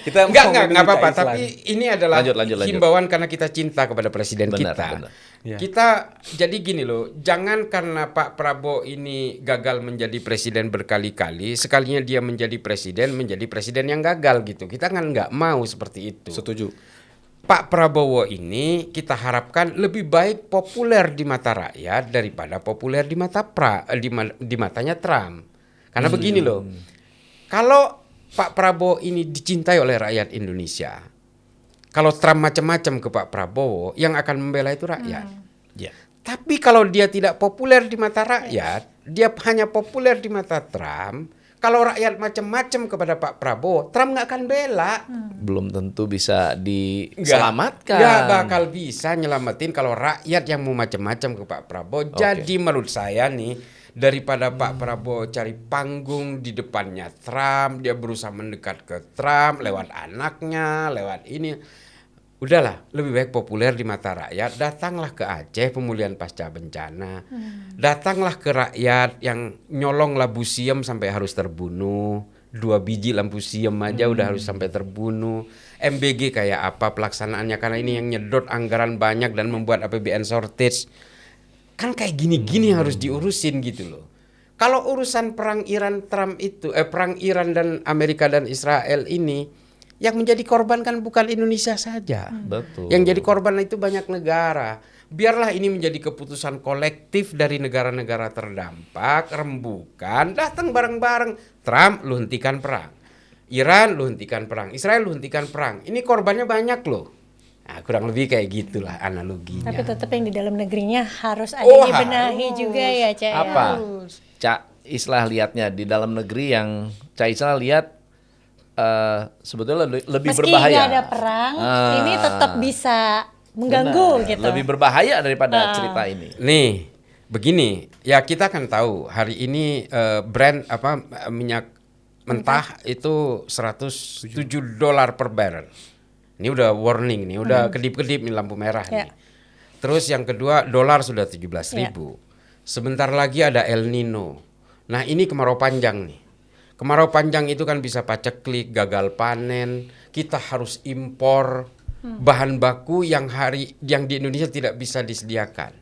kita Enggak apa-apa, tapi ini adalah Lanjut. himbauan karena kita cinta kepada presiden Benar, kita. benar. Ya. Kita jadi gini loh, jangan karena Pak Prabowo ini gagal menjadi presiden berkali-kali, sekalinya dia menjadi presiden yang gagal gitu. Kita kan nggak mau seperti itu. Setuju. Pak Prabowo ini kita harapkan lebih baik populer di mata rakyat daripada populer di matanya Trump. Karena begini loh, kalau Pak Prabowo ini dicintai oleh rakyat Indonesia, kalau Trump macam-macam ke Pak Prabowo, yang akan membela itu rakyat. Ya. Tapi kalau dia tidak populer di mata rakyat, dia hanya populer di mata Trump. Kalau rakyat macam-macam kepada Pak Prabowo, Trump nggak akan bela. Belum tentu bisa diselamatkan. Nggak bakal bisa nyelamatin kalau rakyat yang mau macam-macam ke Pak Prabowo. Jadi menurut saya nih, daripada Pak Prabowo cari panggung di depannya Trump, dia berusaha mendekat ke Trump lewat anaknya, lewat ini. udahlah, lebih baik populer di mata rakyat. Datanglah ke Aceh pemulihan pasca bencana. Datanglah ke rakyat yang nyolong lampu siem sampai harus terbunuh. 2 biji lampu siem aja udah harus sampai terbunuh. MBG kayak apa pelaksanaannya, karena ini yang nyedot anggaran banyak dan membuat APBN shortage. Kan kayak gini-gini yang harus diurusin gitu loh. Kalau urusan perang Iran Trump itu, perang Iran dan Amerika dan Israel ini, yang menjadi korban kan bukan Indonesia saja. Betul. Yang jadi korban itu banyak negara. Biarlah ini menjadi keputusan kolektif dari negara-negara terdampak, rembukan, datang bareng-bareng. Trump, lu hentikan perang. Iran, lu hentikan perang. Israel, lu hentikan perang. Ini korbannya banyak loh. Nah, kurang lebih kayak gitulah analoginya. Tapi tetap yang di dalam negerinya harus ada Oh, dibenahi harus. juga ya, Cak. ya? Apa Cak Islah lihatnya di dalam negeri yang Cak Islah lihat sebetulnya lebih Meski berbahaya. nggak ada perang, ini tetap bisa mengganggu Benar, gitu. lebih berbahaya daripada cerita ini. Nih, begini, ya kita kan tahu hari ini brand minyak mentah itu $107 per barrel. Ini udah warning nih, udah kedip-kedip nih lampu merah Ya. nih. Terus yang kedua, dolar sudah 17.000. Sebentar lagi ada El Nino. Nah, ini kemarau panjang nih. Kemarau panjang itu kan bisa paceklik, gagal panen. Kita harus impor bahan baku yang di Indonesia tidak bisa disediakan.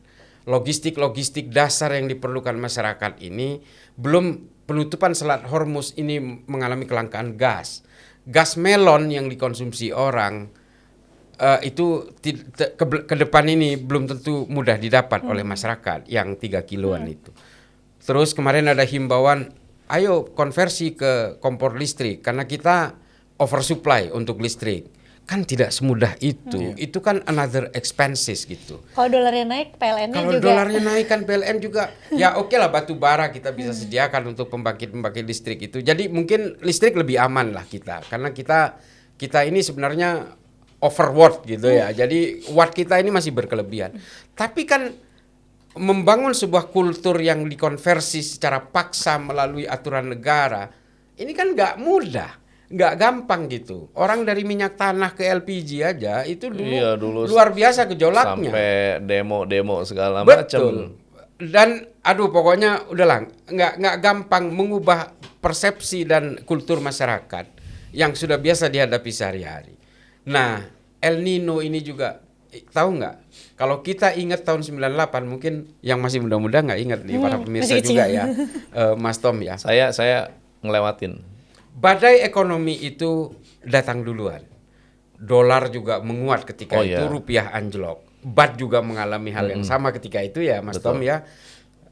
Logistik dasar yang diperlukan masyarakat ini, belum penutupan Selat Hormuz ini mengalami kelangkaan gas. Gas melon yang dikonsumsi orang itu ke depan ini belum tentu mudah didapat oleh masyarakat yang 3 kiloan itu. Terus kemarin ada himbauan, ayo konversi ke kompor listrik karena kita oversupply untuk listrik. Kan tidak semudah itu. Itu kan another expenses gitu. Kalau dolarnya naik, PLN-nya Kalau juga. dolarnya naik kan PLN juga. Ya oke lah, batu bara kita bisa sediakan untuk pembangkit listrik itu. Jadi mungkin listrik lebih aman lah kita. Karena kita ini sebenarnya overwatt gitu ya. Jadi watt kita ini masih berkelebihan. Tapi kan membangun sebuah kultur yang dikonversi secara paksa melalui aturan negara, ini kan nggak mudah, nggak gampang gitu. Orang dari minyak tanah ke LPG aja itu dulu luar biasa gejolaknya. Sampai demo segala Betul. macam. Dan aduh pokoknya udahlah, nggak gampang mengubah persepsi dan kultur masyarakat yang sudah biasa dihadapi sehari-hari. Nah, El Nino ini juga tahu nggak? Kalau kita ingat tahun 98, mungkin yang masih muda-muda nggak ingat nih para pemirsa masih juga kecil. ya, Mas Tom ya. Saya ngelewatin. Badai ekonomi itu datang duluan. Dolar juga menguat ketika Oh, itu, iya. rupiah anjlok. Bat juga mengalami hal yang sama ketika itu ya, Mas Tom ya.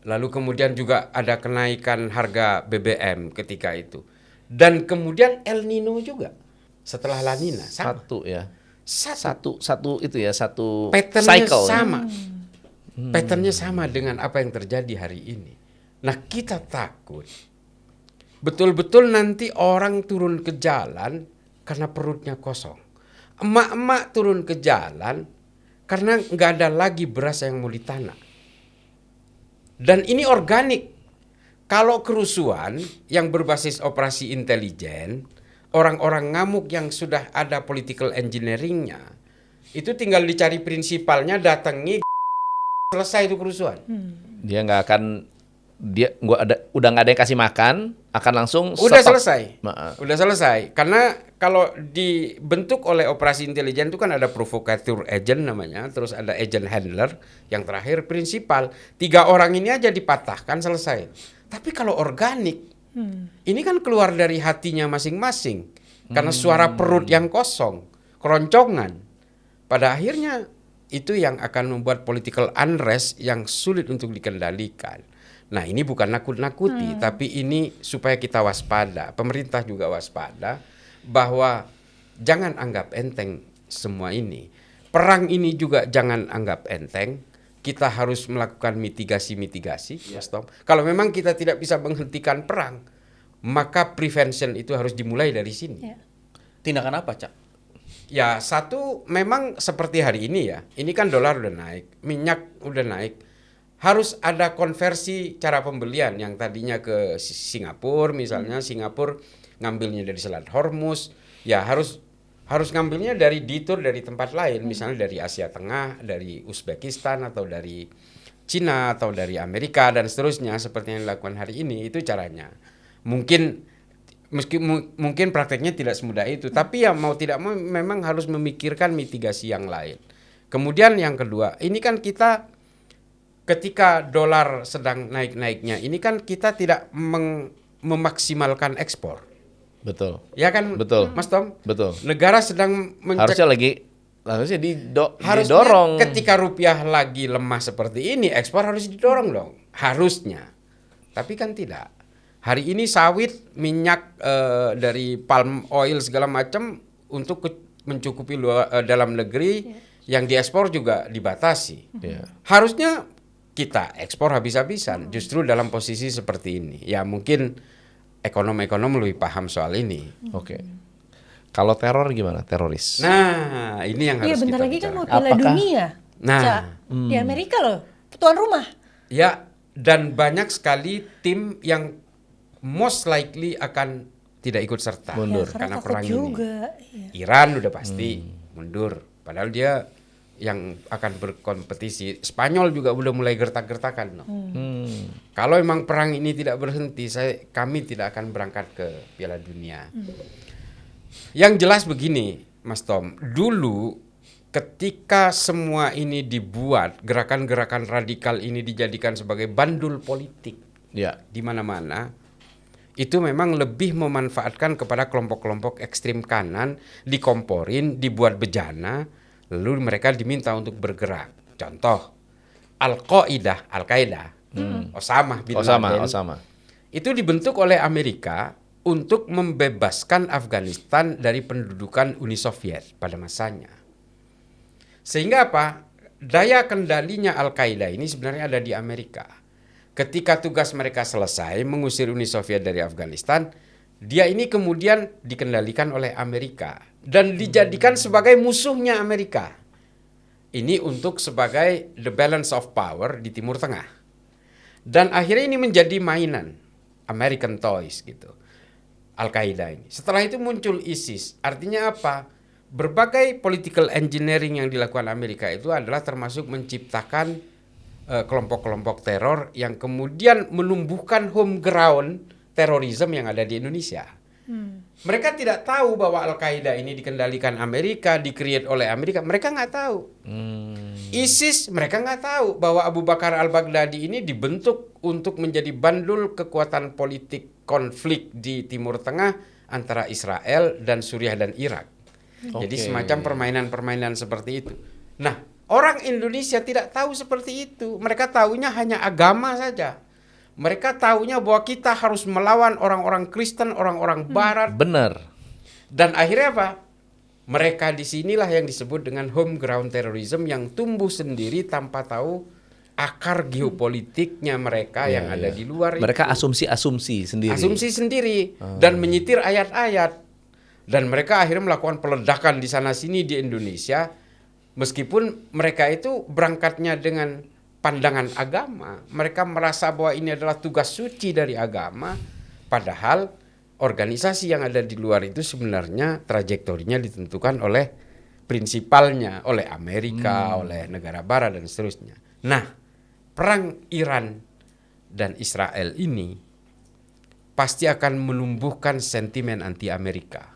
Lalu kemudian juga ada kenaikan harga BBM ketika itu. Dan kemudian El Nino juga setelah La Nina sama. Satu ya. Satu. Satu itu ya, satu Patternnya cycle. sama. Patternnya sama dengan apa yang terjadi hari ini. Nah, kita takut betul-betul nanti orang turun ke jalan karena perutnya kosong. Emak-emak turun ke jalan karena nggak ada lagi beras yang mau ditanam. Dan ini organik. Kalau kerusuhan yang berbasis operasi intelijen, orang-orang ngamuk yang sudah ada political engineeringnya, itu tinggal dicari prinsipalnya, datangi, selesai itu kerusuhan. Dia nggak akan udah nggak ada yang kasih makan, akan langsung Udah stop. selesai. Udah selesai. Karena kalau dibentuk oleh operasi intelijen itu kan ada provocateur agent namanya, terus ada agent handler, yang terakhir prinsipal. 3 orang ini aja dipatahkan selesai. Tapi kalau organik, ini kan keluar dari hatinya masing-masing. Karena suara perut yang kosong, keroncongan. Pada akhirnya itu yang akan membuat political unrest yang sulit untuk dikendalikan. Nah, ini bukan nakut-nakuti, tapi ini supaya kita waspada. Pemerintah juga waspada bahwa jangan anggap enteng semua ini. Perang ini juga jangan anggap enteng. Kita harus melakukan mitigasi, Mas Tom. Kalau memang kita tidak bisa menghentikan perang, maka prevention itu harus dimulai dari sini. Ya. Tindakan apa, Cak? Ya, satu memang seperti hari ini ya. Ini kan dolar udah naik, minyak udah naik. Harus ada konversi cara pembelian yang tadinya ke Singapura misalnya, Singapura ngambilnya dari Selat Hormuz, ya harus harus ngambilnya dari detour dari tempat lain, misalnya dari Asia Tengah, dari Uzbekistan atau dari Cina atau dari Amerika dan seterusnya seperti yang dilakukan hari ini. Itu caranya. Mungkin mungkin prakteknya tidak semudah itu, tapi ya mau tidak mau memang harus memikirkan mitigasi yang lain. Kemudian yang kedua, ini kan kita ketika dolar sedang naik-naiknya, ini kan kita tidak memaksimalkan ekspor. Betul. Ya kan, Betul. Mas Tom? Betul. Negara sedang Harusnya harusnya didorong. ketika rupiah lagi lemah seperti ini, ekspor harus didorong dong. Harusnya. Tapi kan tidak. Hari ini sawit, minyak dari palm oil segala macam untuk mencukupi dalam negeri, yang diekspor juga dibatasi. Iya. Harusnya kita ekspor habis-habisan justru dalam posisi seperti ini. Ya mungkin ekonom-ekonom lebih paham soal ini. Oke. Kalau teror gimana? Teroris. Nah, ini yang Iya, harus bentar kita lagi kan mau bicarakan. Piala Apakah- Dunia. Nah. Ca, di Amerika loh, tuan rumah. Ya, dan banyak sekali tim yang most likely akan tidak ikut serta Mundur. Ya, karena takut perang juga. ini. Iya. Iran udah pasti mundur, padahal dia yang akan berkompetisi. Spanyol juga udah mulai gertak-gertakan. No. Kalau memang perang ini tidak berhenti, kami tidak akan berangkat ke Piala Dunia. Yang jelas begini, Mas Tom, dulu ketika semua ini dibuat, gerakan-gerakan radikal ini dijadikan sebagai bandul politik Ya. di mana-mana, itu memang lebih memanfaatkan kepada kelompok-kelompok ekstrim kanan, dikomporin, dibuat bejana, lalu mereka diminta untuk bergerak. Contoh, Al-Qaeda, Osama bin Laden, Osama. itu dibentuk oleh Amerika untuk membebaskan Afghanistan dari pendudukan Uni Soviet pada masanya. Sehingga apa? Daya kendalinya Al-Qaeda ini sebenarnya ada di Amerika. Ketika tugas mereka selesai mengusir Uni Soviet dari Afghanistan, dia ini kemudian dikendalikan oleh Amerika dan dijadikan sebagai musuhnya Amerika. Ini untuk sebagai the balance of power di Timur Tengah. Dan akhirnya ini menjadi mainan American toys gitu. Al-Qaeda ini. Setelah itu muncul ISIS. Artinya apa? Berbagai political engineering yang dilakukan Amerika itu adalah termasuk menciptakan kelompok-kelompok teror yang kemudian menumbuhkan home ground terorisme yang ada di Indonesia. Mereka tidak tahu bahwa Al-Qaeda ini dikendalikan Amerika, di-create oleh Amerika. Mereka nggak tahu. ISIS, mereka nggak tahu bahwa Abu Bakar al-Baghdadi ini dibentuk untuk menjadi bandul kekuatan politik konflik di Timur Tengah antara Israel dan Suriah dan Irak. Jadi Oke. semacam permainan-permainan seperti itu. Nah, orang Indonesia tidak tahu seperti itu. Mereka tahunya hanya agama saja. Mereka tahunya bahwa kita harus melawan orang-orang Kristen, orang-orang Barat. Benar. Dan akhirnya apa? Mereka disinilah yang disebut dengan home ground terrorism yang tumbuh sendiri tanpa tahu akar geopolitiknya mereka yang ada di luar Mereka itu. asumsi sendiri. Asumsi sendiri dan menyitir ayat-ayat. Dan mereka akhirnya melakukan peledakan di sana-sini di Indonesia. Meskipun mereka itu berangkatnya dengan pandangan agama. Mereka merasa bahwa ini adalah tugas suci dari agama. Padahal organisasi yang ada di luar itu sebenarnya trajektorinya ditentukan oleh prinsipalnya, oleh Amerika, oleh negara barat dan seterusnya. Nah, perang Iran dan Israel ini pasti akan menumbuhkan sentimen anti-Amerika.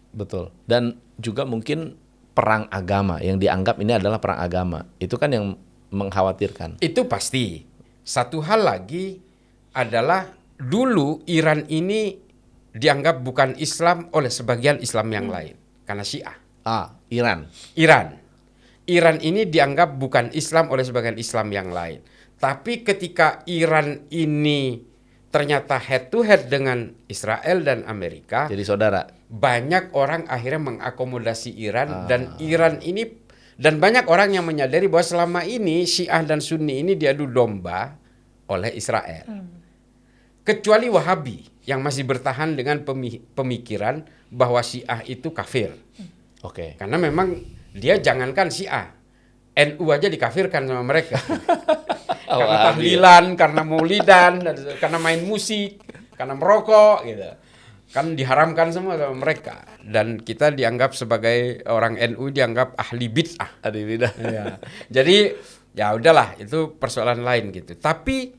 Betul. Dan juga mungkin perang agama yang dianggap ini adalah perang agama. Itu kan yang mengkhawatirkan. Itu pasti. Satu hal lagi adalah dulu Iran ini dianggap bukan Islam oleh sebagian Islam yang lain karena Syiah. Iran. Iran ini dianggap bukan Islam oleh sebagian Islam yang lain. Tapi ketika Iran ini ternyata head to head dengan Israel dan Amerika, Jadi saudara. banyak orang akhirnya mengakomodasi Iran dan Iran ini, dan banyak orang yang menyadari bahwa selama ini Syiah dan Sunni ini diadu domba oleh Israel. Kecuali Wahabi yang masih bertahan dengan pemikiran bahwa Syiah itu kafir. Oke. Karena memang dia jangankan Syiah, NU aja dikafirkan sama mereka. Karena Wahabi. tahlilan, karena maulidan, karena main musik, karena merokok gitu. kan diharamkan semua sama mereka, dan kita dianggap sebagai orang NU dianggap ahli bid'ah. Ada beda. Ya. Jadi ya udahlah, itu persoalan lain gitu. Tapi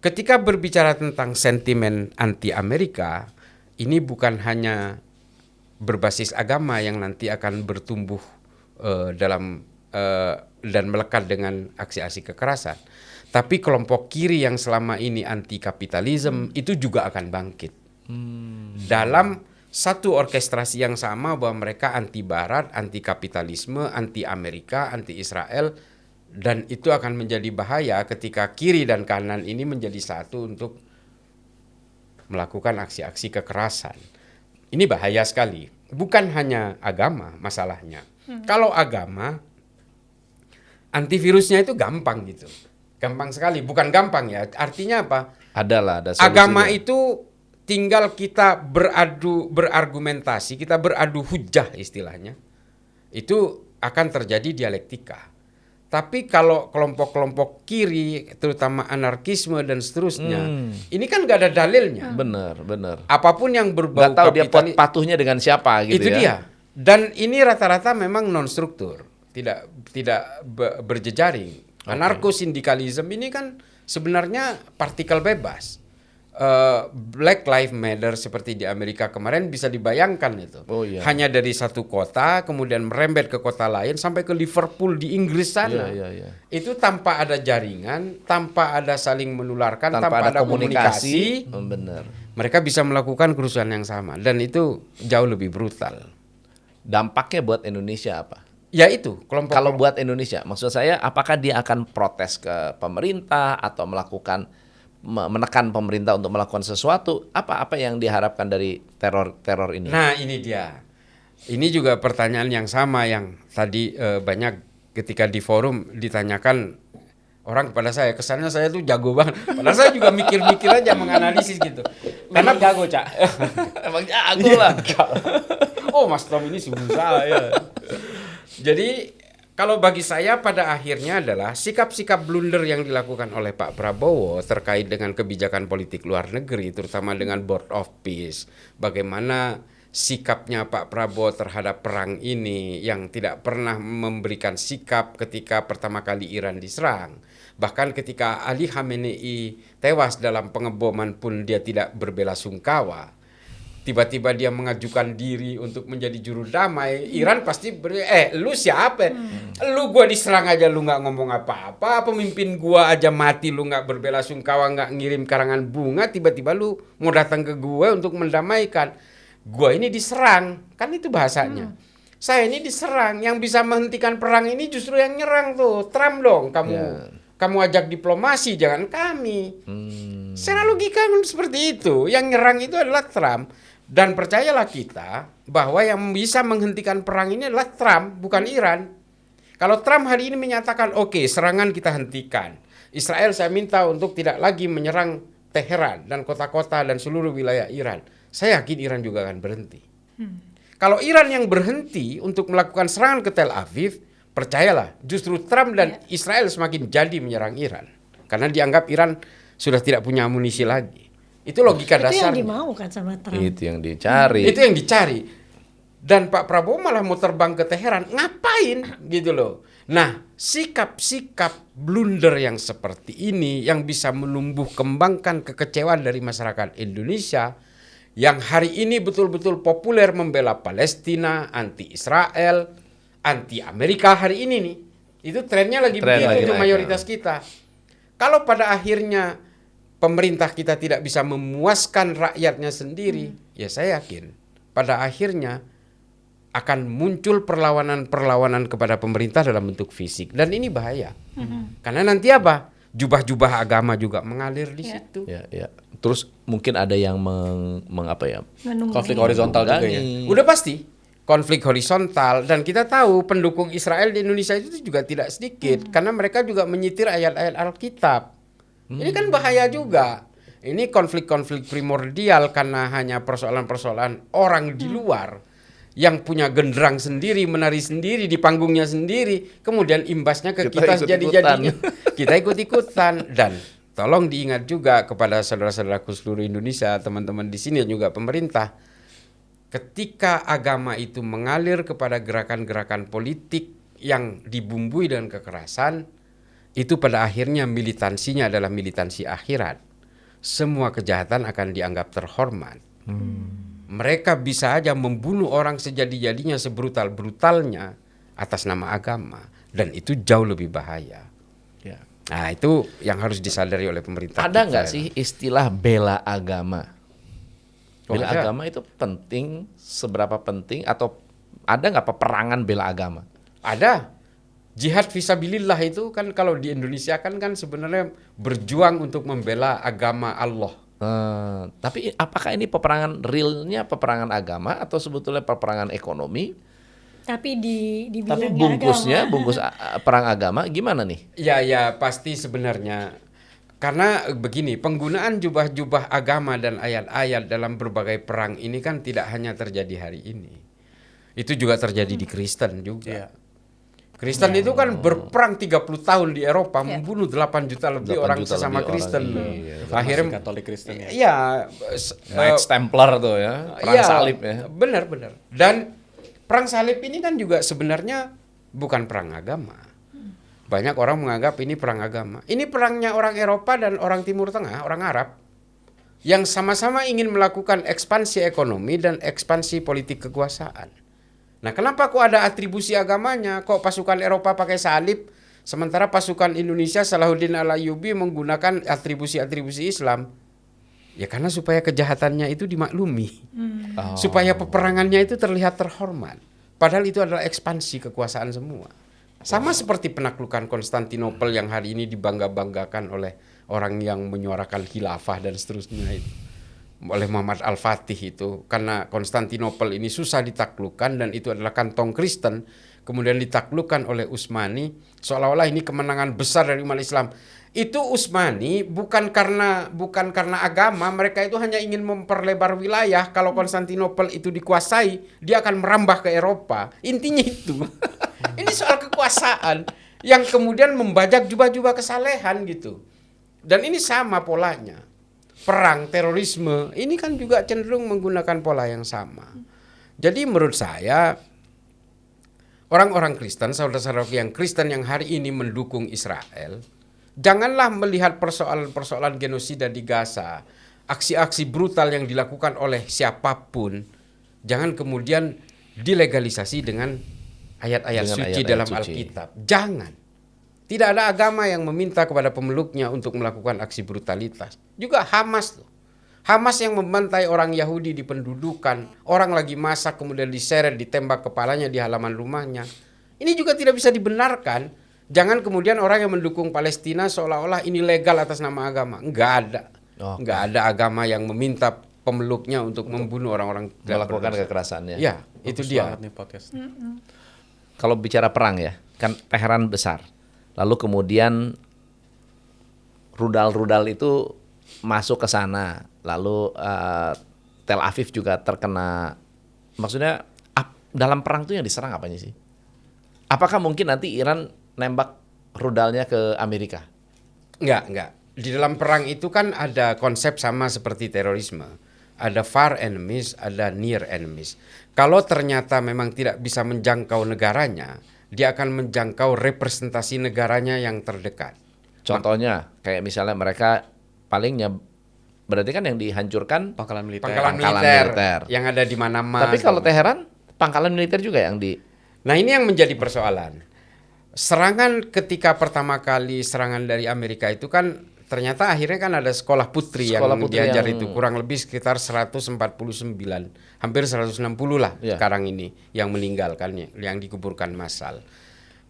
ketika berbicara tentang sentimen anti Amerika, ini bukan hanya berbasis agama yang nanti akan bertumbuh dan melekat dengan aksi-aksi kekerasan, tapi kelompok kiri yang selama ini anti kapitalisme itu juga akan bangkit dalam satu orkestrasi yang sama, bahwa mereka anti Barat, anti kapitalisme, anti Amerika, anti Israel, dan itu akan menjadi bahaya ketika kiri dan kanan ini menjadi satu untuk melakukan aksi-aksi kekerasan. Ini bahaya sekali. Bukan hanya agama masalahnya. Kalau agama, antivirusnya itu gampang gitu. Gampang sekali. Bukan gampang ya. Artinya apa? Ada solusinya. Agama itu tinggal kita berargumentasi, kita beradu hujah istilahnya. Itu akan terjadi dialektika. Tapi kalau kelompok-kelompok kiri, terutama anarkisme dan seterusnya, ini kan gak ada dalilnya. Benar. Apapun yang berbau Nggak tahu dia kapitalis, patuhnya dengan siapa gitu itu ya. dia. Dan ini rata-rata memang non struktur, tidak berjejaring. Anarko-sindikalisme ini kan sebenarnya partikel bebas. Black Lives Matter seperti di Amerika kemarin bisa dibayangkan itu. Oh, iya. Hanya dari satu kota kemudian merembet ke kota lain sampai ke Liverpool di Inggris sana. Iya. Itu tanpa ada jaringan, tanpa ada saling menularkan, Tanpa ada komunikasi. komunikasi. Benar. Mereka bisa melakukan kerusuhan yang sama, dan itu jauh lebih brutal. Dampaknya buat Indonesia apa? Ya itu, kelompok. Kalau buat Indonesia, maksud saya apakah dia akan protes ke pemerintah atau menekan pemerintah untuk melakukan sesuatu? Apa yang diharapkan dari teror ini? Nah, ini dia. Ini juga pertanyaan yang sama yang tadi banyak ketika di forum ditanyakan orang kepada saya. Kesannya saya tuh jago banget. Padahal saya juga mikir-mikir aja, menganalisis gitu. Karena jago, Cak. Emang jago lah. Oh, Mas Tom ini sungguh saya. Jadi kalau bagi saya pada akhirnya adalah sikap-sikap blunder yang dilakukan oleh Pak Prabowo terkait dengan kebijakan politik luar negeri, terutama dengan Board of Peace. Bagaimana sikapnya Pak Prabowo terhadap perang ini, yang tidak pernah memberikan sikap ketika pertama kali Iran diserang. Bahkan ketika Ali Khamenei tewas dalam pengeboman pun dia tidak berbelasungkawa. Tiba-tiba dia mengajukan diri untuk menjadi juru damai. Iran pasti lu siapa? Lu gua diserang aja lu nggak ngomong apa-apa. Pemimpin gua aja mati lu nggak berbelasungkawa, nggak ngirim karangan bunga. Tiba-tiba lu mau datang ke gua untuk mendamaikan. Gua ini diserang, kan itu bahasanya. Saya ini diserang, yang bisa menghentikan perang ini justru yang nyerang tuh. Trump dong, kamu ajak diplomasi, jangan kami. Secara logika kan seperti itu. Yang nyerang itu adalah Trump. Dan percayalah kita bahwa yang bisa menghentikan perang ini adalah Trump, bukan Iran. Kalau Trump hari ini menyatakan oke, serangan kita hentikan, Israel saya minta untuk tidak lagi menyerang Teheran dan kota-kota dan seluruh wilayah Iran, saya yakin Iran juga akan berhenti. Kalau Iran yang berhenti untuk melakukan serangan ke Tel Aviv, percayalah justru Trump dan Israel semakin jadi menyerang Iran, karena dianggap Iran sudah tidak punya amunisi lagi. Itu logika dasarnya. Itu yang dimaukan sama Trump. Itu yang dicari. Itu yang dicari. Dan Pak Prabowo malah mau terbang ke Teheran. Ngapain gitu loh. Nah, sikap-sikap blunder yang seperti ini yang bisa menumbuh kembangkan kekecewaan dari masyarakat Indonesia yang hari ini betul-betul populer membela Palestina, anti Israel, anti Amerika hari ini nih. Itu trennya lagi begitu untuk mayoritas kita. Kalau pada akhirnya pemerintah kita tidak bisa memuaskan rakyatnya sendiri, ya saya yakin pada akhirnya akan muncul perlawanan-perlawanan kepada pemerintah dalam bentuk fisik, dan ini bahaya. Karena nanti apa? Jubah-jubah agama juga mengalir di situ. Ya. Terus mungkin ada yang konflik horizontal juga ya. Udah pasti konflik horizontal, dan kita tahu pendukung Israel di Indonesia itu juga tidak sedikit karena mereka juga menyitir ayat-ayat Alkitab. Ini kan bahaya juga. Ini konflik-konflik primordial karena hanya persoalan-persoalan orang di luar yang punya genderang sendiri, menari sendiri di panggungnya sendiri, kemudian imbasnya ke kita jadi-jadinya. Kita ikut-ikutan, dan tolong diingat juga kepada saudara-saudaraku seluruh Indonesia, teman-teman di sini juga pemerintah, ketika agama itu mengalir kepada gerakan-gerakan politik yang dibumbui dengan kekerasan, itu pada akhirnya militansinya adalah militansi akhirat. Semua kejahatan akan dianggap terhormat. Mereka bisa aja membunuh orang sejadi-jadinya, sebrutal-brutalnya atas nama agama, dan itu jauh lebih bahaya. Ya. Nah, itu yang harus disadari oleh pemerintah. Ada kita. nggak sih istilah bela agama? Oh, Bela ada. agama itu penting, seberapa penting, atau ada nggak peperangan bela agama? Ada. Jihad fisabilillah itu kan kalau di Indonesia kan sebenarnya berjuang untuk membela agama Allah. Tapi apakah ini peperangan realnya peperangan agama atau sebetulnya peperangan ekonomi? Tapi Tapi dibilangnya bungkusnya agama. bungkus perang agama gimana nih? Ya pasti sebenarnya. Karena begini, penggunaan jubah-jubah agama dan ayat-ayat dalam berbagai perang ini kan tidak hanya terjadi hari ini. Itu juga terjadi di Kristen juga. Iya. Kristen itu kan berperang 30 tahun di Eropa, Iya. membunuh 8 juta lebih 8 orang juta sesama lebih Kristen. orang, iya. Akhirnya Katolik Kristen ya. Iya, Knights Templar tuh ya, perang iya, salib ya. Benar. Dan perang salib ini kan juga sebenarnya bukan perang agama. Banyak orang menganggap ini perang agama. Ini perangnya orang Eropa dan orang Timur Tengah, orang Arab, yang sama-sama ingin melakukan ekspansi ekonomi dan ekspansi politik kekuasaan. Nah, kenapa kok ada atribusi agamanya? Kok pasukan Eropa pakai salib, sementara pasukan Indonesia Salahuddin Al-Ayyubi menggunakan atribusi-atribusi Islam? Ya karena supaya kejahatannya itu dimaklumi. Supaya peperangannya itu terlihat terhormat. Padahal itu adalah ekspansi kekuasaan semua. Sama seperti penaklukan Konstantinopel yang hari ini dibangga-banggakan oleh orang yang menyuarakan khilafah dan seterusnya itu. Oleh Muhammad Al-Fatih itu. Karena Konstantinopel ini susah ditaklukkan dan itu adalah kantong Kristen. Kemudian ditaklukkan oleh Utsmani. Seolah-olah ini kemenangan besar dari umat Islam. Itu Utsmani bukan karena agama, mereka itu hanya ingin memperlebar wilayah. Kalau Konstantinopel itu dikuasai, dia akan merambah ke Eropa. Intinya itu. Ini soal kekuasaan yang kemudian membajak jubah-jubah kesalehan gitu. Dan ini sama polanya. Perang, terorisme, ini kan juga cenderung menggunakan pola yang sama. Jadi menurut saya, orang-orang Kristen, saudara-saudara yang Kristen yang hari ini mendukung Israel, janganlah melihat persoalan-persoalan genosida di Gaza, aksi-aksi brutal yang dilakukan oleh siapapun, jangan kemudian dilegalisasi dengan ayat-ayat Dengan suci ayat-ayat dalam suci. Alkitab. Jangan. Tidak ada agama yang meminta kepada pemeluknya untuk melakukan aksi brutalitas. Juga Hamas loh. Hamas yang membantai orang Yahudi di pendudukan, orang lagi masak kemudian diseret, ditembak kepalanya di halaman rumahnya. Ini juga tidak bisa dibenarkan. Jangan kemudian orang yang mendukung Palestina seolah-olah ini legal atas nama agama. Enggak ada. Oke. Enggak ada agama yang meminta pemeluknya untuk membunuh orang-orang tidak Melakukan berdosa. kekerasannya. Ya, itu Bagus dia. banget nih podcast. Kalau bicara perang ya, kan Teheran besar. Lalu kemudian rudal-rudal itu masuk ke sana. Lalu Tel Aviv juga terkena. Maksudnya dalam perang itu yang diserang apanya sih? Apakah mungkin nanti Iran nembak rudalnya ke Amerika? Enggak. Di dalam perang itu kan ada konsep sama seperti terorisme. Ada far enemies, ada near enemies. Kalau ternyata memang tidak bisa menjangkau negaranya, dia akan menjangkau representasi negaranya yang terdekat. Contohnya kayak misalnya mereka palingnya berarti kan yang dihancurkan Pangkalan militer. Pangkalan Pangkalan militer, militer. yang ada di mana-mana. Tapi kalau Teheran pangkalan militer juga yang di. Nah, ini yang menjadi persoalan. Serangan ketika pertama kali serangan dari Amerika itu kan ternyata akhirnya kan ada sekolah putri Sekolah yang putri diajar yang- itu kurang lebih sekitar 149, hampir 160 lah Iya. sekarang ini yang meninggalkannya, yang dikuburkan massal.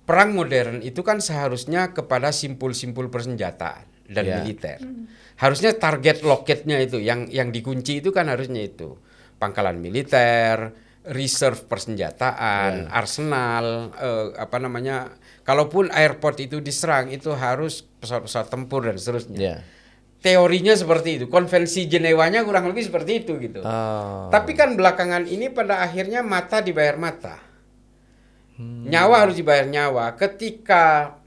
Perang modern itu kan seharusnya kepada simpul-simpul persenjataan dan Iya. militer. Harusnya target loketnya itu yang dikunci itu kan harusnya itu pangkalan militer, reserve persenjataan, arsenal, kalaupun airport itu diserang itu harus pesawat-pesawat tempur dan seterusnya. Ya. Teorinya seperti itu, konvensi Jenewanya kurang lebih seperti itu gitu. Oh. Tapi kan belakangan ini pada akhirnya mata dibayar mata. Nyawa harus dibayar nyawa. Ketika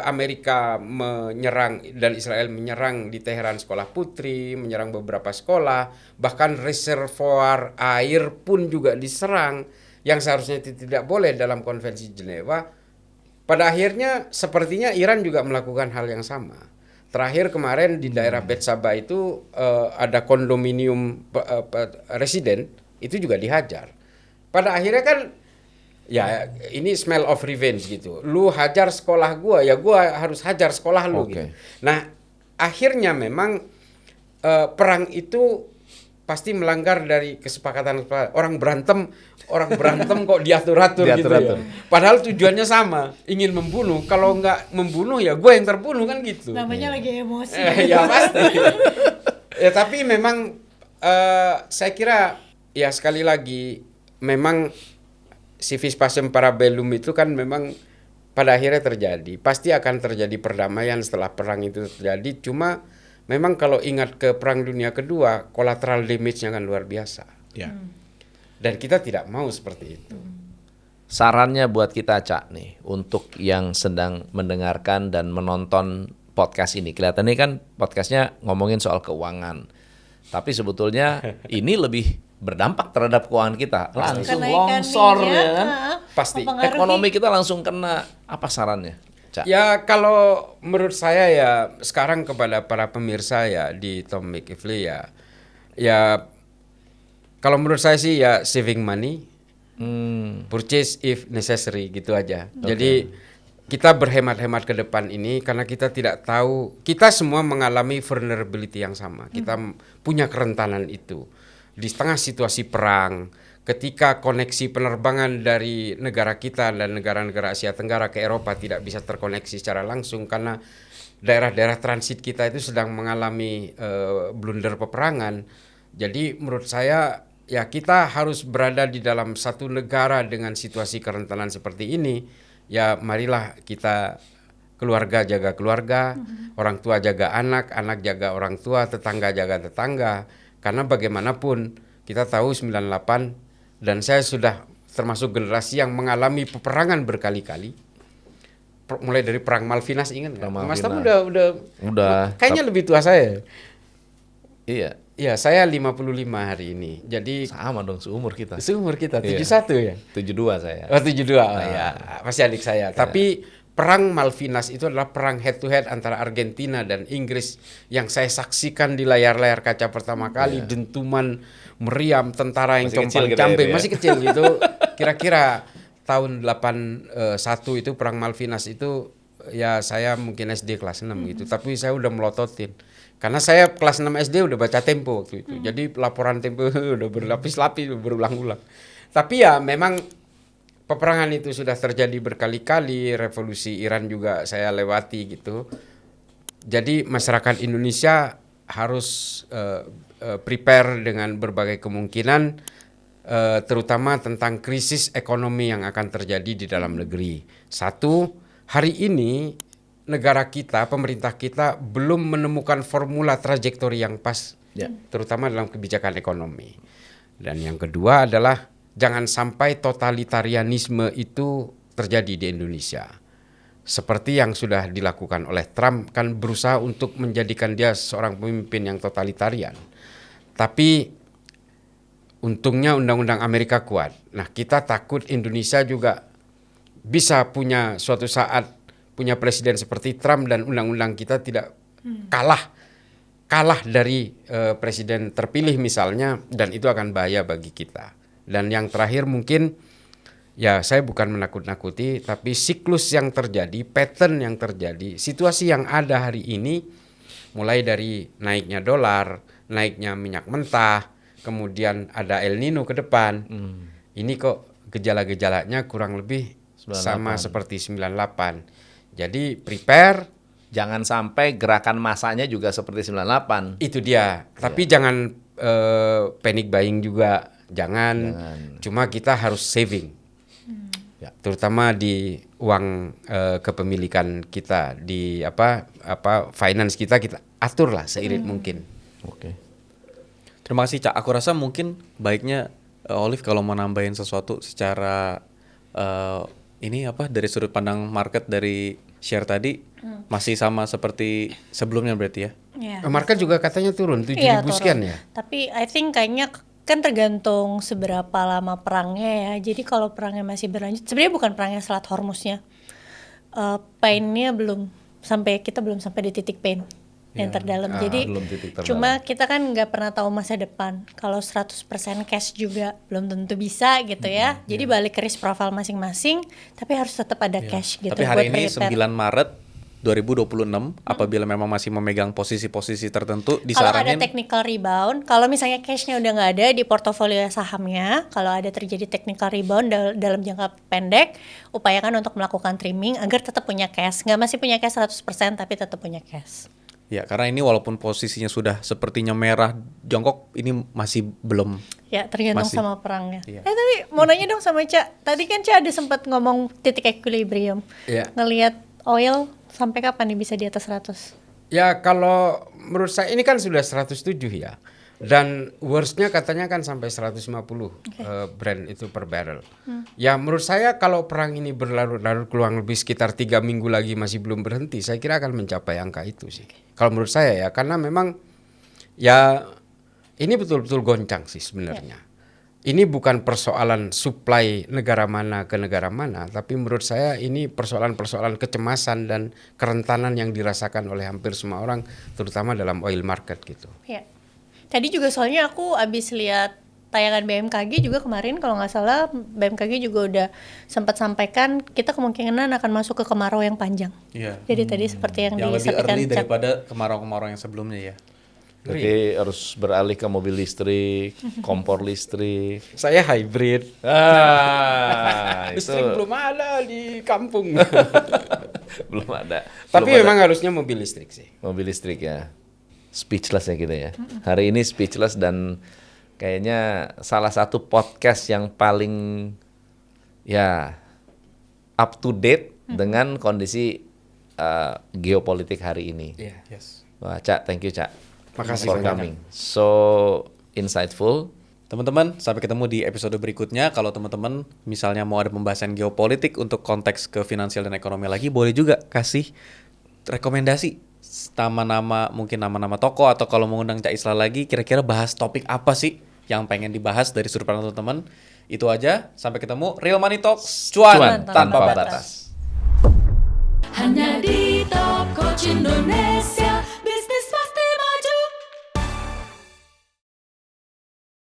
Amerika menyerang dan Israel menyerang di Teheran sekolah putri, menyerang beberapa sekolah, bahkan reservoir air pun juga diserang yang seharusnya tidak boleh dalam konvensi Jenewa. Pada akhirnya sepertinya Iran juga melakukan hal yang sama. Terakhir kemarin di daerah Betsaba itu ada kondominium residen itu juga dihajar. Pada akhirnya kan ya ini smell of revenge gitu. Lu hajar sekolah gua, ya gua harus hajar sekolah lu gitu. Nah, akhirnya memang perang itu pasti melanggar dari kesepakatan orang berantem kok diatur-atur gitu ya. Padahal tujuannya sama, ingin membunuh. Kalau nggak membunuh ya gua yang terbunuh kan gitu. Namanya lagi emosi. Ya pasti. Ya tapi memang saya kira ya sekali lagi memang civis pacem parabellum itu kan memang pada akhirnya terjadi. Pasti akan terjadi perdamaian setelah perang itu terjadi. Cuma memang kalau ingat ke Perang Dunia Kedua, collateral damage-nya kan luar biasa. Ya. Dan kita tidak mau seperti itu. Sarannya buat kita, Cak, nih, untuk yang sedang mendengarkan dan menonton podcast ini. Kelihatannya kan podcastnya ngomongin soal keuangan. Tapi sebetulnya ini lebih berdampak terhadap keuangan kita. Langsung Kenaikan longsor minyak, ya kan. Pasti. mempengaruhi. Ekonomi kita langsung kena. Apa sarannya, Cak? Ya kalau menurut saya ya sekarang kepada para pemirsa ya di Tom McIvley ya kalau menurut saya sih ya saving money, purchase if necessary gitu aja. Jadi kita berhemat-hemat ke depan ini karena kita tidak tahu, kita semua mengalami vulnerability yang sama. Kita punya kerentanan itu. Di tengah situasi perang, ketika koneksi penerbangan dari negara kita dan negara-negara Asia Tenggara ke Eropa tidak bisa terkoneksi secara langsung karena daerah-daerah transit kita itu sedang mengalami blunder peperangan. Jadi menurut saya ya kita harus berada di dalam satu negara dengan situasi kerentanan seperti ini. Ya marilah kita keluarga jaga keluarga, orang tua jaga anak, anak jaga orang tua, tetangga jaga tetangga. Karena bagaimanapun kita tahu 98 dan saya sudah termasuk generasi yang mengalami peperangan berkali-kali. Mulai dari perang Malvinas, ingat nggak? Mas Tam udah kayaknya lebih tua saya. Iya. Iya, saya 55 hari ini. Jadi Sama dong, seumur kita. seumur kita 71 ya. 72 saya. Oh 72, ya pasti adik saya. Tapi perang Malvinas itu adalah perang head to head antara Argentina dan Inggris yang saya saksikan di layar-layar kaca pertama kali. Dentuman meriam, tentara yang Masih kecil compang-camping, gitu ya. masih kecil gitu. Kira-kira tahun 81 itu perang Malvinas itu ya saya mungkin SD kelas 6 gitu. Tapi saya udah melototin. Karena saya kelas 6 SD udah baca Tempo waktu itu. Jadi laporan Tempo udah berlapis-lapis, berulang-ulang. Tapi ya memang peperangan itu sudah terjadi berkali-kali, revolusi Iran juga saya lewati gitu. Jadi masyarakat Indonesia harus prepare dengan berbagai kemungkinan, terutama tentang krisis ekonomi yang akan terjadi di dalam negeri. Satu, hari ini negara kita, pemerintah kita belum menemukan formula trajektori yang pas, terutama dalam kebijakan ekonomi. Dan yang kedua adalah jangan sampai totalitarianisme itu terjadi di Indonesia. Seperti yang sudah dilakukan oleh Trump, kan berusaha untuk menjadikan dia seorang pemimpin yang totalitarian. Tapi untungnya undang-undang Amerika kuat. Nah, kita takut Indonesia juga bisa punya suatu saat punya presiden seperti Trump dan undang-undang kita tidak kalah dari presiden terpilih misalnya, dan itu akan bahaya bagi kita. Dan yang terakhir mungkin ya saya bukan menakut-nakuti, tapi siklus yang terjadi, pattern yang terjadi, situasi yang ada hari ini, mulai dari naiknya dolar, naiknya minyak mentah, kemudian ada El Nino ke depan. Ini kok gejala-gejalanya kurang lebih 98. sama seperti 98. Jadi prepare. Jangan sampai gerakan masanya juga seperti 98. Itu dia. Tapi jangan panic buying juga. Jangan. Cuma kita harus saving. Ya. Terutama di uang kepemilikan kita, di finance kita aturlah seirit mungkin. Oke. Terima kasih, Cak. Aku rasa mungkin baiknya Olive kalau mau nambahin sesuatu secara dari sudut pandang market dari share tadi masih sama seperti sebelumnya berarti ya. Iya. Market juga katanya turun 7.000 Iya, sekian turun. ya. Tapi I think kayaknya kan tergantung seberapa lama perangnya ya. Jadi kalau perangnya masih berlanjut, sebenarnya bukan perangnya Selat Hormuznya. Painnya kita belum sampai di titik pain yang terdalam. Jadi belum titik terdalam. cuma kita kan nggak pernah tahu masa depan. Kalau 100% cash juga belum tentu bisa gitu ya. Jadi balik ke risk profile masing-masing, tapi harus tetap ada cash gitu. Tapi hari buat ini prepare. 9 Maret 2026 apabila memang masih memegang posisi-posisi tertentu Kalau ada disaranin technical rebound, kalau misalnya cashnya udah nggak ada di portofolio sahamnya, kalau ada terjadi technical rebound dalam jangka pendek, upayakan untuk melakukan trimming agar tetap punya cash. Nggak masih punya cash 100%, tapi tetap punya cash. ya karena ini walaupun posisinya sudah sepertinya merah jongkok ini masih belum Ya, tergantung Masih. sama perangnya. Iya. Tapi mau nanya dong sama Ca. Tadi kan Ca ada sempat ngomong titik equilibrium. Iya. Ngelihat oil sampai kapan nih bisa di atas 100? Ya kalau menurut saya ini kan sudah 107 ya. Dan worstnya katanya kan sampai 150 Brent itu per barrel. Ya menurut saya kalau perang ini berlarut-larut kurang lebih sekitar 3 minggu lagi masih belum berhenti, saya kira akan mencapai angka itu sih. Kalau menurut saya ya, karena memang ya ini betul-betul goncang sih sebenarnya. Ini bukan persoalan supply negara mana ke negara mana, tapi menurut saya ini persoalan-persoalan kecemasan dan kerentanan yang dirasakan oleh hampir semua orang, terutama dalam oil market gitu. Ya. Tadi juga soalnya aku abis lihat tayangan BMKG juga kemarin kalau nggak salah BMKG juga udah sempat sampaikan kita kemungkinan akan masuk ke kemarau yang panjang. Iya. Jadi tadi seperti yang lebih disampaikan early Cak. daripada kemarau-kemarau yang sebelumnya ya. Berarti harus beralih ke mobil listrik, kompor listrik. Saya hybrid. Itu Listrik belum ada di kampung. belum ada. Tapi Belum memang ada harusnya mobil listrik sih. mobil listrik ya. Speechless ya kita ya. Hari ini speechless dan kayaknya salah satu podcast yang paling ya up to date dengan kondisi geopolitik hari ini. Iya. Yes. Wah, Cak, thank you, Cak. Makasih for banyak. coming. So insightful. Teman-teman, sampai ketemu di episode berikutnya. Kalau teman-teman misalnya mau ada pembahasan geopolitik untuk konteks ke finansial dan ekonomi lagi, boleh juga kasih rekomendasi nama-nama, mungkin nama-nama toko, atau kalau mengundang Cak Isla lagi, kira-kira bahas topik apa sih yang pengen dibahas dari sudut pandang teman-teman. Itu aja, sampai ketemu. Real Money Talks, cuan tanpa batas. batas. Hanya di Top Coach Indonesia.